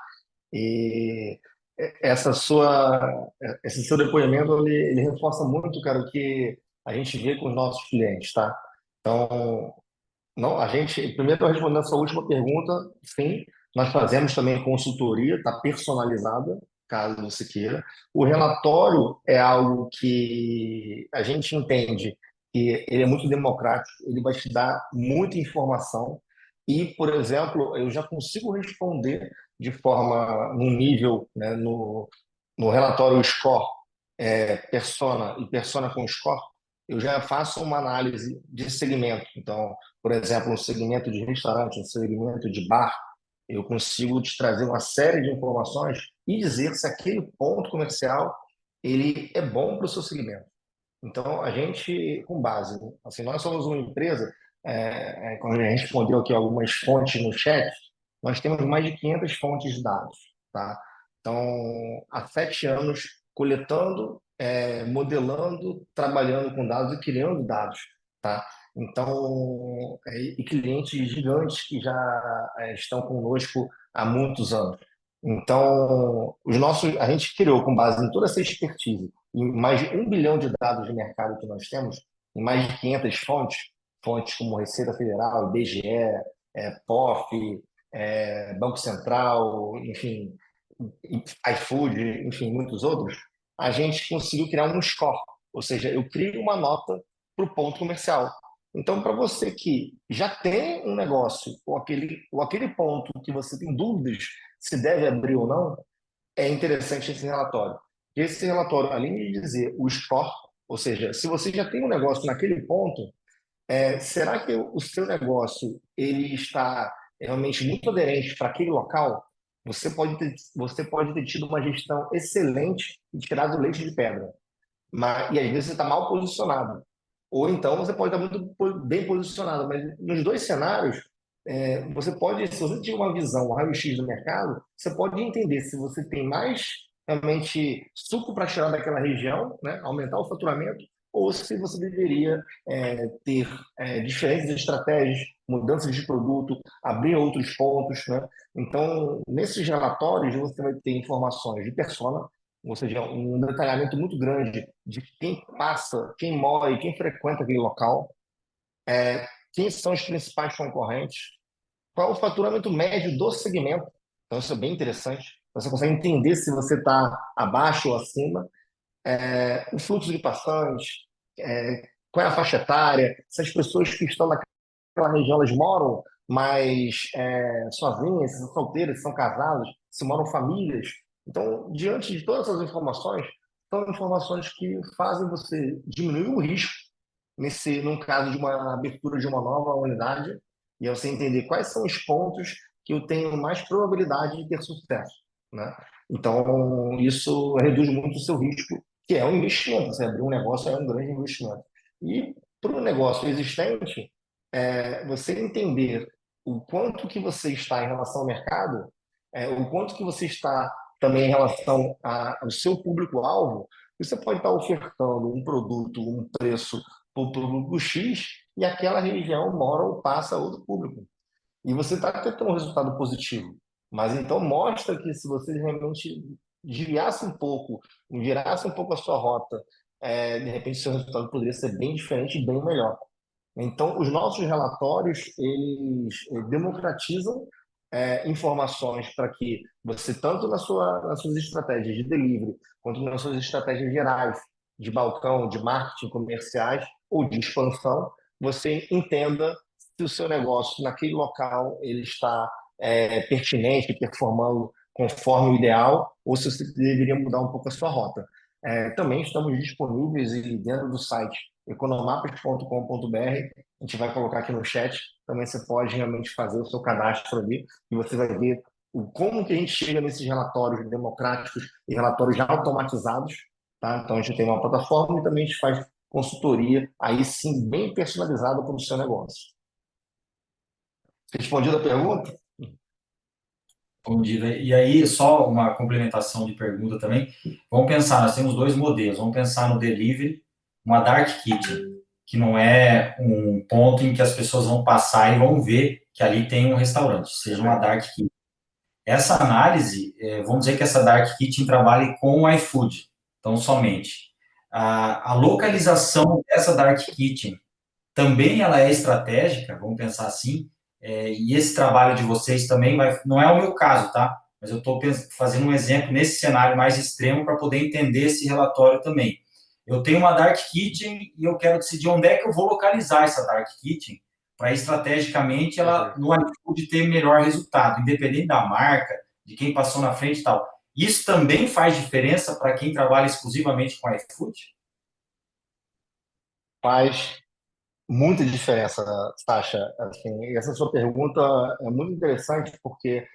E esse seu depoimento, ele reforça muito, cara, o que a gente vê com os nossos clientes, tá? Então, não, a gente, primeiro respondendo a sua última pergunta, sim, nós fazemos também consultoria, está personalizada, caso você queira. O relatório é algo que a gente entende que ele é muito democrático, ele vai te dar muita informação e, por exemplo, eu já consigo responder de forma, no nível, né, no relatório score, persona e persona com score, eu já faço uma análise de segmento. Então, por exemplo, um segmento de restaurante, um segmento de bar, eu consigo te trazer uma série de informações e dizer se aquele ponto comercial ele é bom para o seu segmento. Então, a gente, com base, assim, nós somos uma empresa quando a gente respondeu aqui algumas fontes no chat, nós temos mais de 500 fontes de dados, tá? Então, há 7 anos coletando, modelando, trabalhando com dados e criando dados, tá? Então, e clientes gigantes que já estão conosco há muitos anos. Então, a gente criou com base em toda essa expertise, em mais de 1 bilhão de dados de mercado que nós temos, em mais de 500 fontes, fontes como Receita Federal, IBGE, POF, Banco Central, enfim, iFood, enfim, muitos outros, a gente conseguiu criar um score, ou seja, eu crio uma nota para o ponto comercial. Então, para você que já tem um negócio ou aquele ponto que você tem dúvidas se deve abrir ou não, é interessante esse relatório. Esse relatório, além de dizer o score, ou seja, se você já tem um negócio naquele ponto, será que o seu negócio ele está realmente muito aderente para aquele local? Você pode ter tido uma gestão excelente e tirado o leite de pedra, e às vezes você está mal posicionado. Ou então você pode estar muito bem posicionado, mas nos dois cenários, você pode, se você tiver uma visão, um raio-x do mercado, você pode entender se você tem mais realmente suco para tirar daquela região, né, aumentar o faturamento, ou se você deveria ter diferentes estratégias, mudanças de produto, abrir outros pontos, né? Então, nesses relatórios, você vai ter informações de persona, ou seja, um detalhamento muito grande de quem passa, quem mora, quem frequenta aquele local, quem são os principais concorrentes, qual é o faturamento médio do segmento. Então, isso é bem interessante. Você consegue entender se você está abaixo ou acima, o fluxo de passantes, qual é a faixa etária, se as pessoas que estão naquela região elas moram mais sozinhas, se são solteiras, se são casadas, se moram famílias. Então, diante de todas essas informações, são informações que fazem você diminuir o risco num caso de uma abertura de uma nova unidade e você entender quais são os pontos que eu tenho mais probabilidade de ter sucesso, né? Então, isso reduz muito o seu risco, que é um investimento. Você abrir um negócio é um grande investimento. E para um negócio existente, você entender o quanto que você está em relação ao mercado, o quanto que você está também em relação ao seu público-alvo, você pode estar ofertando um produto, um preço para o público X e aquela região mora ou passa outro público. E você está tendo um resultado positivo. Mas então mostra que se você realmente desviasse um pouco, virasse um pouco a sua rota, de repente seu resultado poderia ser bem diferente e bem melhor. Então, os nossos relatórios, eles democratizam informações para que você, tanto nas suas estratégias de delivery, quanto nas suas estratégias gerais, de balcão, de marketing comerciais ou de expansão, você entenda se o seu negócio naquele local ele está pertinente, performando conforme o ideal, ou se você deveria mudar um pouco a sua rota. Também estamos disponíveis e dentro do site economapas.com.br, a gente vai colocar aqui no chat, também você pode realmente fazer o seu cadastro ali e você vai ver como que a gente chega nesses relatórios democráticos e relatórios já automatizados, tá? Então a gente tem uma plataforma e também a gente faz consultoria, aí sim, bem personalizada para o seu negócio. Respondido a pergunta? Bom dia. E aí, só uma complementação de pergunta também. Vamos pensar, nós temos dois modelos. Vamos pensar no delivery, uma dark kitchen, que não é um ponto em que as pessoas vão passar e vão ver que ali tem um restaurante, seja uma dark kitchen. Essa análise, vamos dizer que essa dark kitchen trabalhe com o iFood, então somente. A localização dessa dark kitchen também ela é estratégica, vamos pensar assim, e esse trabalho de vocês também não é o meu caso, tá? Mas eu estou fazendo um exemplo nesse cenário mais extremo para poder entender esse relatório também. Eu tenho uma dark kitchen e eu quero decidir onde é que eu vou localizar essa dark kitchen para estrategicamente ela no iFood ter melhor resultado, independente da marca, de quem passou na frente e tal. Isso também faz diferença para quem trabalha exclusivamente com iFood? Faz muita diferença, Sasha. Assim, essa sua pergunta é muito interessante porque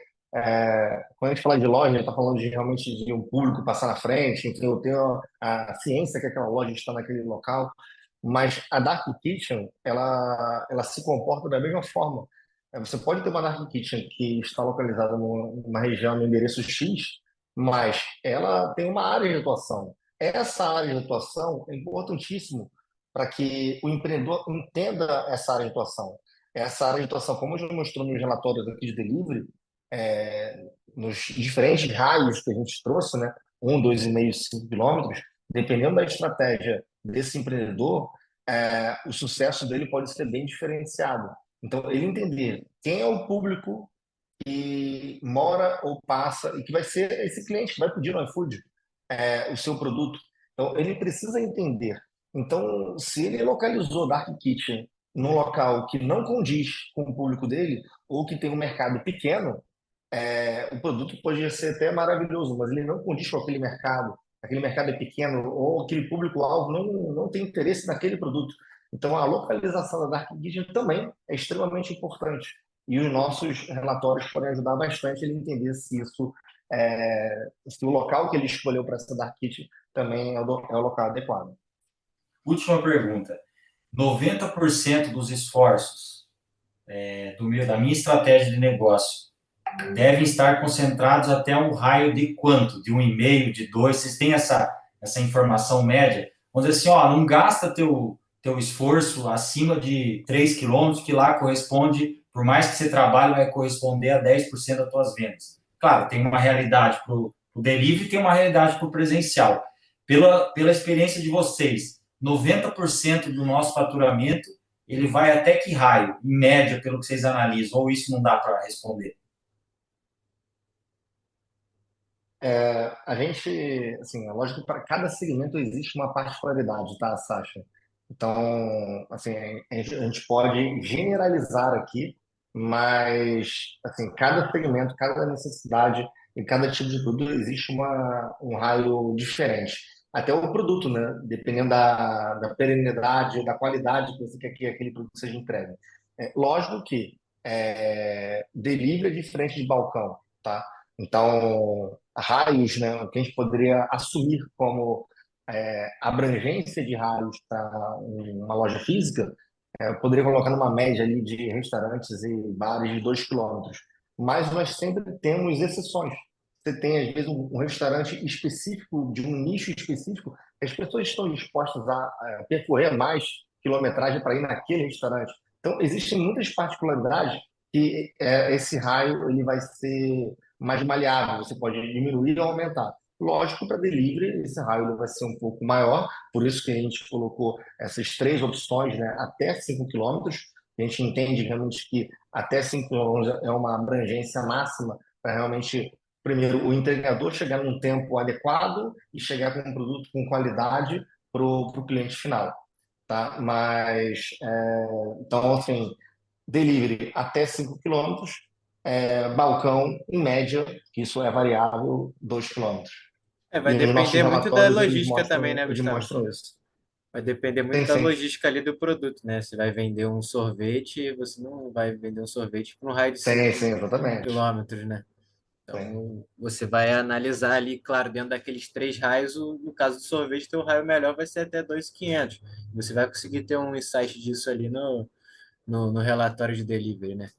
quando a gente fala de loja, a gente está falando de realmente de um público passar na frente, enfim, eu tenho a ciência que aquela loja está naquele local. Mas a Dark Kitchen, ela se comporta da mesma forma. Você pode ter uma Dark Kitchen que está localizada numa região, no endereço X, mas ela tem uma área de atuação. Essa área de atuação é importantíssimo para que o empreendedor entenda essa área de atuação. Essa área de atuação, como já mostrou nos relatórios aqui de delivery, é, nos diferentes raios que a gente trouxe, né? 2,5, 5 quilômetros, dependendo da estratégia desse empreendedor, o sucesso dele pode ser bem diferenciado. Então, ele entender quem é o público que mora ou passa e que vai ser esse cliente que vai pedir no iFood o seu produto. Então, ele precisa entender. Então, se ele localizou Dark Kitchen num local que não condiz com o público dele ou que tem um mercado pequeno, o produto pode ser até maravilhoso, mas ele não condiz com aquele mercado é pequeno ou aquele público-alvo não tem interesse naquele produto. Então, a localização da Dark Kitchen também é extremamente importante. E os nossos relatórios podem ajudar bastante ele a entender se o local que ele escolheu para essa Dark Kitchen também é o local adequado. Última pergunta. 90% dos esforços da minha estratégia de negócio devem estar concentrados até um raio de quanto? De 1,5, de 2? Vocês têm essa informação média? Vamos dizer assim, ó, não gasta teu esforço acima de 3 quilômetros, que lá corresponde, por mais que você trabalhe, vai corresponder a 10% das tuas vendas. Claro, tem uma realidade para o delivery e tem uma realidade para o presencial. Pela experiência de vocês, 90% do nosso faturamento, ele vai até que raio, em média, pelo que vocês analisam? Ou isso não dá para responder? A gente, assim, é lógico que para cada segmento existe uma particularidade, tá, Sasha? Então, assim, a gente pode generalizar aqui, mas, assim, cada segmento, cada necessidade e cada tipo de produto existe um raio diferente. Até o produto, né? Dependendo da perenidade, da qualidade que você quer que aquele produto seja entregue. Lógico que delivery é diferente de balcão, tá? Então, raios, né, que a gente poderia assumir como abrangência de raios para uma loja física, eu poderia colocar numa média ali de restaurantes e bares de 2 quilômetros. Mas nós sempre temos exceções. Você tem, às vezes, um restaurante específico, de um nicho específico, que as pessoas estão dispostas a percorrer mais quilometragem para ir naquele restaurante. Então, existem muitas particularidades que esse raio ele vai ser mais maleável, você pode diminuir ou aumentar. Lógico, para delivery, esse raio ele vai ser um pouco maior, por isso que a gente colocou essas três opções, né, até 5 quilômetros. A gente entende realmente que até 5 quilômetros é uma abrangência máxima para realmente, primeiro, o entregador chegar num tempo adequado e chegar com um produto com qualidade para o cliente final. Tá? Mas, então, assim, delivery até 5 quilômetros, balcão, em média, que isso é variável, 2 quilômetros. Vai E os nossos depender muito da relatórios, eles logística também, mostram, né, eles Gustavo? mostram isso. Vai depender muito Sim, da sim. logística ali do produto, né? Você vai vender um sorvete, você não vai vender um sorvete para um raio de Sim, 5 sim, exatamente. quilômetros, né? Sim. Então, você vai analisar ali, claro, dentro daqueles três raios, no caso do sorvete, teu raio melhor vai ser até 2.500. Você vai conseguir ter um insight disso ali no relatório de delivery, né?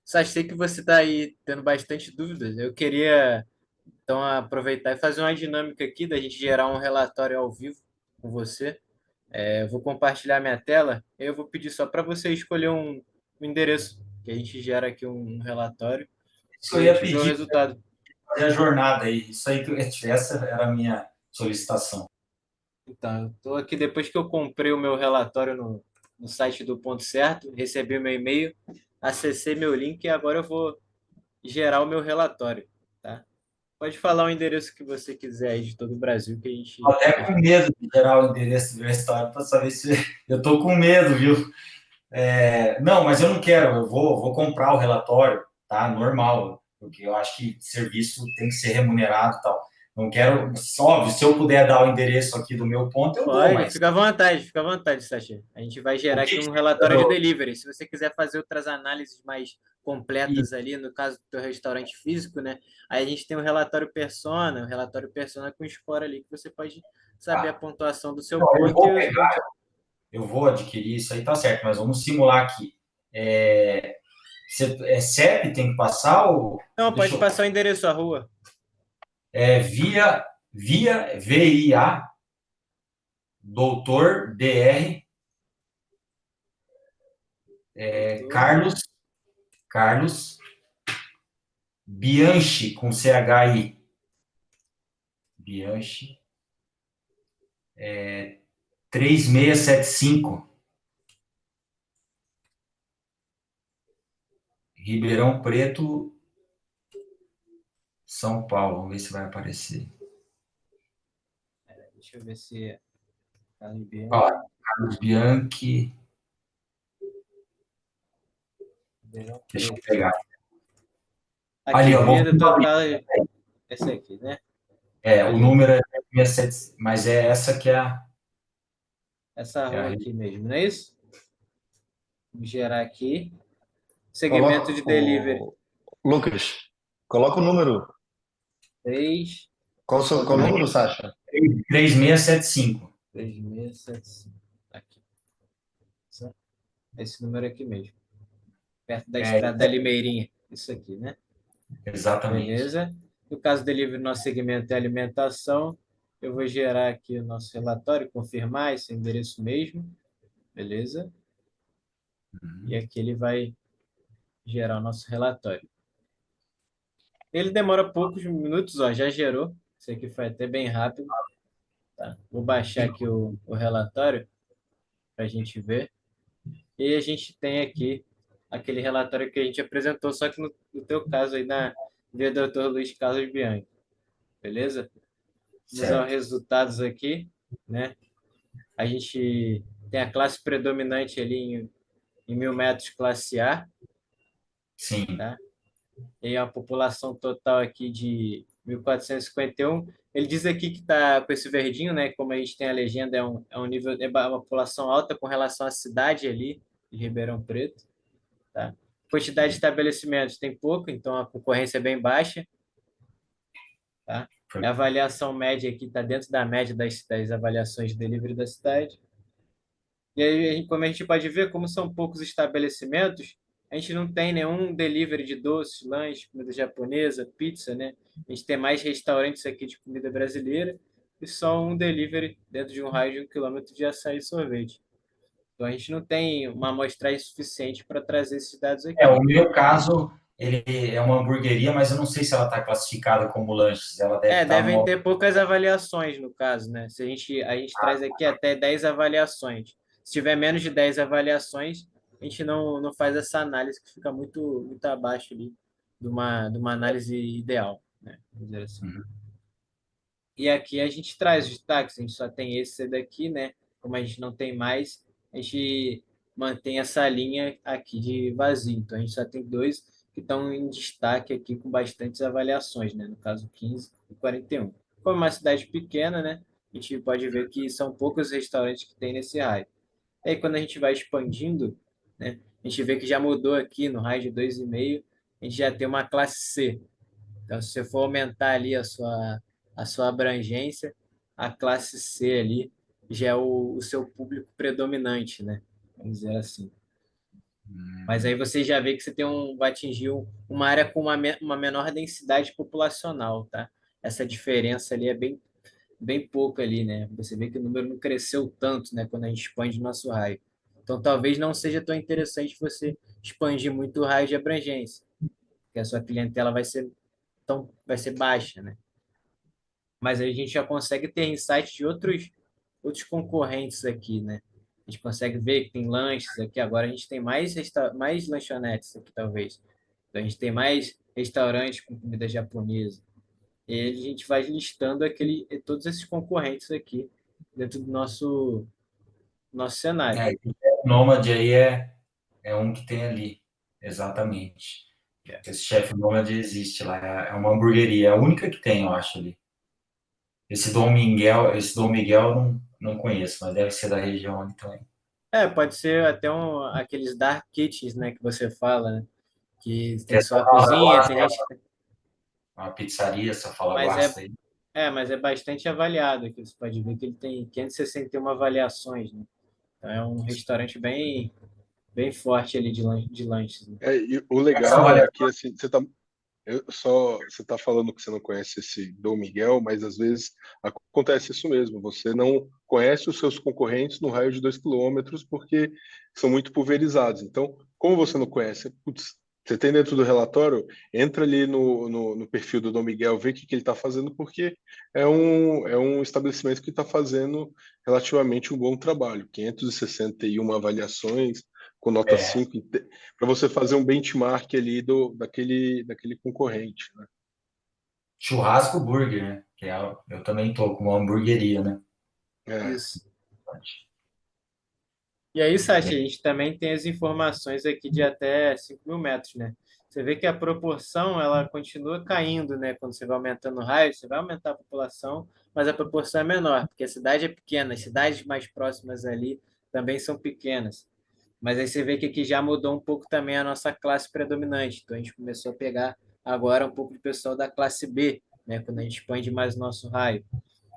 Só sei que você está aí tendo bastante dúvidas. Eu queria, então, aproveitar e fazer uma dinâmica aqui da gente gerar um relatório ao vivo com você. Eu vou compartilhar minha tela, eu vou pedir só para você escolher um endereço, que a gente gera aqui um relatório Isso e eu a ia gente vê o pedir resultado. para fazer a jornada aí. Isso aí, essa era a minha solicitação. Então, estou aqui depois que eu comprei o meu relatório no site do Ponto Certo, recebi meu e-mail, acessei meu link e agora eu vou gerar o meu relatório, tá? Pode falar o endereço que você quiser aí de todo o Brasil que a gente Até com medo de gerar o endereço do restaurante para saber se eu estou com medo, viu? Não, mas eu não quero, eu vou comprar o relatório, tá? Normal, porque eu acho que serviço tem que ser remunerado e tal. Não quero, óbvio, se eu puder dar o endereço aqui do meu ponto, eu dou, Pode, mas fica à vontade, Sacha. A gente vai o gerar que aqui que um você está relatório de dando? delivery. Se você quiser fazer outras análises mais completas ali, no caso do teu restaurante físico, né? Aí a gente tem um relatório persona com score ali, que você pode saber a pontuação do seu Não, eu ponto vou e os pegar, pontos. eu vou adquirir isso aí, tá certo, mas vamos simular aqui. CEP tem que passar ou... Não, Deixa pode eu... passar o endereço à rua. VIA, doutor, DR, Doutor. Carlos, Bianchi, com CHI, Bianchi, 3675, Ribeirão Preto, São Paulo. Vamos ver se vai aparecer. Deixa eu ver se é Carlos Bianchi. Ó, Carlos Bianchi. Ribeirão Deixa eu Preto. pegar. Aqui, Ali, ó, ó, Avenida Doutor Carlos. Esse aqui, né? o Ali. número é 67, mas é essa que é Essa é a... rua aqui mesmo, não é isso? Vou gerar aqui. Segmento de Coloca delivery. Lucas, coloca o número. 3. Qual o número, Sasha? 3675. 3675. Aqui. Esse número aqui mesmo. Perto da É, estrada da Limeirinha. Isso aqui, né? exatamente. Beleza? No caso do delivery, nosso segmento é alimentação. Eu vou gerar aqui o nosso relatório, confirmar esse endereço mesmo. Beleza? E aqui ele vai gerar o nosso relatório. Ele demora poucos minutos, ó, já gerou. Isso aqui foi até bem rápido. Tá? Vou baixar aqui o relatório para a gente ver. E a gente tem aqui aquele relatório que a gente apresentou, só que no teu caso aí na via Dr. Luiz Carlos Bianchi. Beleza? Vamos aos Certo. resultados aqui, né? A gente tem a classe predominante ali em 1.000 metros, classe A, Sim, tá? E a população total aqui de 1.451. Ele diz aqui que está com esse verdinho, né? Como a gente tem a legenda, é um nível, é uma população alta com relação à cidade ali de Ribeirão Preto, tá? Quantidade de estabelecimentos tem pouco, então a concorrência é bem baixa, tá? A avaliação média aqui está dentro da média das avaliações de delivery da cidade. E aí, como a gente pode ver, como são poucos estabelecimentos, a gente não tem nenhum delivery de doces, lanches, comida japonesa, pizza, né? A gente tem mais restaurantes aqui de comida brasileira e só um delivery dentro de um raio de 1 quilômetro de açaí e sorvete. Então, a gente não tem uma amostragem suficiente para trazer esses dados aqui. o meu caso, ele é uma hamburgueria, mas eu não sei se ela está classificada como lanches. Ela deve estar Devem no... ter poucas avaliações no caso, né? Se a gente traz aqui até 10 avaliações. Se tiver menos de 10 avaliações, a gente não faz essa análise que fica muito, muito abaixo ali de uma análise ideal, né? Vamos dizer assim. E aqui a gente traz os destaques, a gente só tem esse daqui, né? Como a gente não tem mais, a gente mantém essa linha aqui de vazio. Então a gente só tem dois que estão em destaque aqui com bastantes avaliações, né? No caso 15 e 41. Como é uma cidade pequena, né? A gente pode ver que são poucos restaurantes que tem nesse raio. E aí quando a gente vai expandindo, né? A gente vê que já mudou aqui no raio de 2,5, a gente já tem uma classe C. Então, se você for aumentar ali a sua abrangência, a classe C ali já é o seu público predominante, né? Vamos dizer assim. Mas aí você já vê que vai atingir uma área com uma menor densidade populacional, tá? Essa diferença ali é bem, bem pouco ali, né? Você vê que o número não cresceu tanto, né? Quando a gente expande o nosso raio. Então, talvez não seja tão interessante você expandir muito o raio de abrangência, porque a sua clientela vai ser baixa, né? Mas aí a gente já consegue ter insights de outros concorrentes aqui, né? A gente consegue ver que tem lanches aqui, agora a gente tem mais lanchonetes aqui, talvez. Então, a gente tem mais restaurantes com comida japonesa. E aí a gente vai listando todos esses concorrentes aqui dentro do nosso cenário. O Nômade aí é um que tem ali, exatamente. Esse chefe Nômade existe lá, é uma hamburgueria, é a única que tem, eu acho, ali. Esse Dom Miguel eu não conheço, mas deve ser da região ali também. Pode ser até aqueles dark kitchens, né, que você fala, né? Que Que tem é só só a fala cozinha, tem Guasta, gente. uma pizzaria, só fala Mas é, Guasta aí. mas é bastante avaliado aqui. Você pode ver que ele tem 561 avaliações, né? Então é um restaurante bem forte ali de lanches, né? E o Essa legal é avaliação que assim, você tá falando que você não conhece esse Dom Miguel, mas às vezes acontece isso mesmo. Você não conhece os seus concorrentes no raio de 2 quilômetros porque são muito pulverizados. Então, como você não conhece, putz, você tem dentro do relatório, entra ali no perfil do Dom Miguel, vê o que ele está fazendo, porque é um estabelecimento que está fazendo relativamente um bom trabalho. 561 avaliações, com nota é 5 para você fazer um benchmark ali daquele concorrente, né? churrasco burger, né? Eu também tô com uma hamburgueria, né? É, Isso. E aí, Sati, a Bem, gente também tem as informações aqui de até 5.000 metros, né? Você vê que a proporção, ela continua caindo, né? Quando você vai aumentando o raio, você vai aumentar a população, mas a proporção é menor, porque a cidade é pequena, as cidades mais próximas ali também são pequenas. Mas aí você vê que aqui já mudou um pouco também a nossa classe predominante. Então a gente começou a pegar agora um pouco de pessoal da classe B, né? Quando a gente expande mais o nosso raio.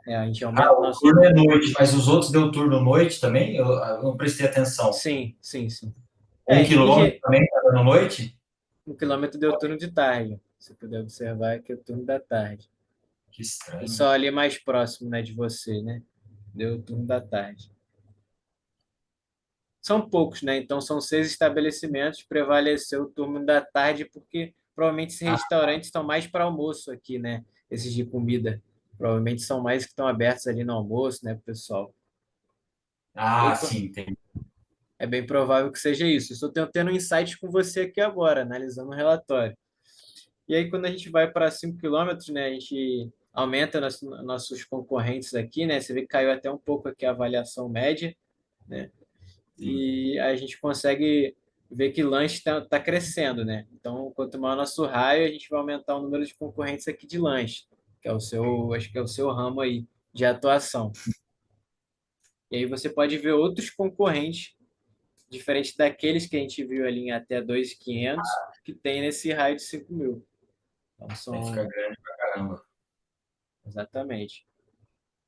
A gente aumenta o o nosso. turno é noite, mas os outros deu turno noite também? Eu não prestei atenção. Sim, sim, sim. Um É, em, quilômetro também tá dando noite? 1 quilômetro deu turno de tarde. Se puder observar que é o turno da tarde. Que E estranho só isso. ali mais próximo, né, de você, né? Deu o turno da tarde. São poucos, né? Então são 6 estabelecimentos. Prevaleceu o turno da tarde porque provavelmente esses Ah, restaurantes estão mais para almoço aqui, né? Esses de comida. Provavelmente são mais que estão abertos ali no almoço, né, pro pessoal. E aí, sim, tem. é bem provável que seja isso. Estou tendo um insight com você aqui agora, analisando o relatório. E aí, quando a gente vai para 5 quilômetros, né, a gente aumenta nossos concorrentes aqui, né? Você vê que caiu até um pouco aqui a avaliação média, né? Sim. E a gente consegue ver que lanche está crescendo, né? Então, quanto maior nosso raio, a gente vai aumentar o número de concorrentes aqui de lanche, que é o seu, acho que é o seu ramo aí de atuação. E aí você pode ver outros concorrentes, diferente daqueles que a gente viu ali em até 2.500, que tem nesse raio de 5.000. Então, Aí fica são grande pra caramba. exatamente.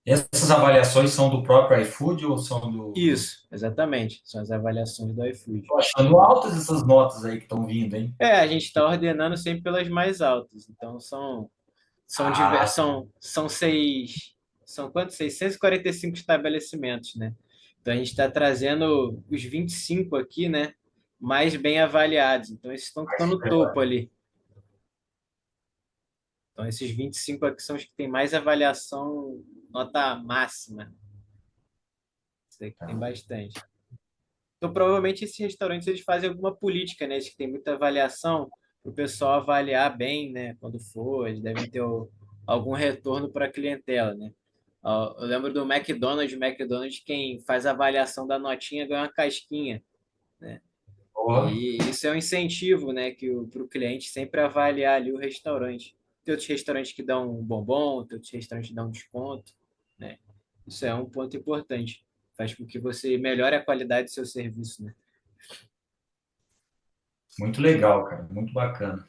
Essas avaliações são do próprio iFood ou são do... Isso, exatamente. São as avaliações do iFood. Tô achando altas essas notas aí que estão vindo, hein? A gente está ordenando sempre pelas mais altas. Então, Ah, são seis. São quantos? 645 estabelecimentos, né? Então, a gente está trazendo os 25 aqui, né? Mais bem avaliados. Então, esses estão no topo ali. Então, esses 25 aqui são os que têm mais avaliação, nota máxima. Isso aqui tem bastante. Então, provavelmente, esses restaurantes eles fazem alguma política, né? Eles que têm muita avaliação, para o pessoal avaliar bem, né? Quando for, eles devem ter algum retorno para a clientela, né? Ó, eu lembro do o McDonald's, quem faz a avaliação da notinha ganha uma casquinha, né? porra. E isso é um incentivo, né? Para o cliente sempre avaliar ali o restaurante. Tem outros restaurantes que dão um bombom, tem outros restaurantes que dão um desconto, né? Isso é um ponto importante. Faz com que você melhore a qualidade do seu serviço, né? Muito legal, cara. Muito bacana.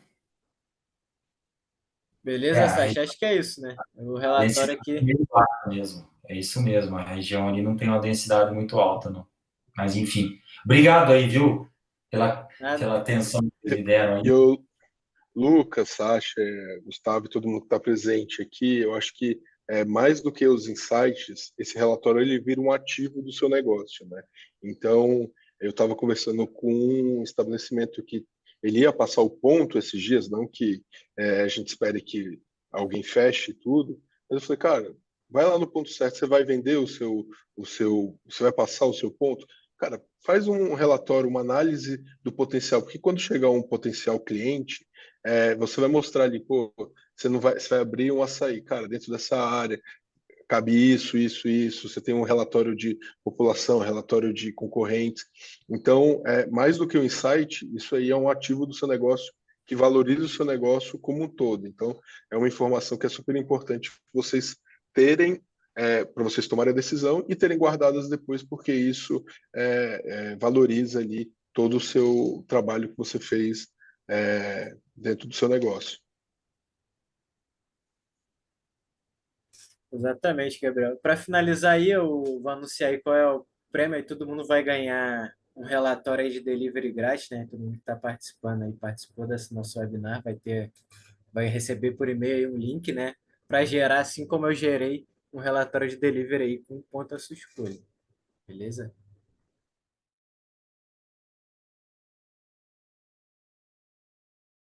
Beleza, A Sasha? Acho que é isso, né? O relatório densidade é aqui. meio baixa mesmo. É isso mesmo. A região ali não tem uma densidade muito alta, não. Mas, enfim. Obrigado aí, viu? Nada. Pela atenção que vocês me deram aí. E eu, Lucas, Sasha, Gustavo e todo mundo que está presente aqui, eu acho que mais do que os insights, esse relatório ele vira um ativo do seu negócio, né? Então, eu estava conversando com um estabelecimento que ele ia passar o ponto esses dias, não que a gente espere que alguém feche tudo, mas eu falei, cara, vai lá no ponto certo, você vai vender você vai passar o seu ponto. Cara, faz um relatório, uma análise do potencial, porque quando chegar um potencial cliente, você vai mostrar ali, pô, você vai abrir um açaí, cara, dentro dessa área, cabe isso, isso, isso, você tem um relatório de população, relatório de concorrentes. Então, mais do que um insight, isso aí é um ativo do seu negócio que valoriza o seu negócio como um todo. Então, é uma informação que é super importante vocês terem para vocês tomarem a decisão e terem guardadas depois, porque isso valoriza ali todo o seu trabalho que você fez dentro do seu negócio. Exatamente, Gabriel. Para finalizar aí, eu vou anunciar aí qual é prêmio aí, todo mundo vai ganhar um relatório aí de delivery grátis, né? Todo mundo que está participando aí, participou desse nosso webinar, vai receber por e-mail aí um link, né? Para gerar, assim como eu gerei, um relatório de delivery aí com um ponto à sua escolha. Beleza?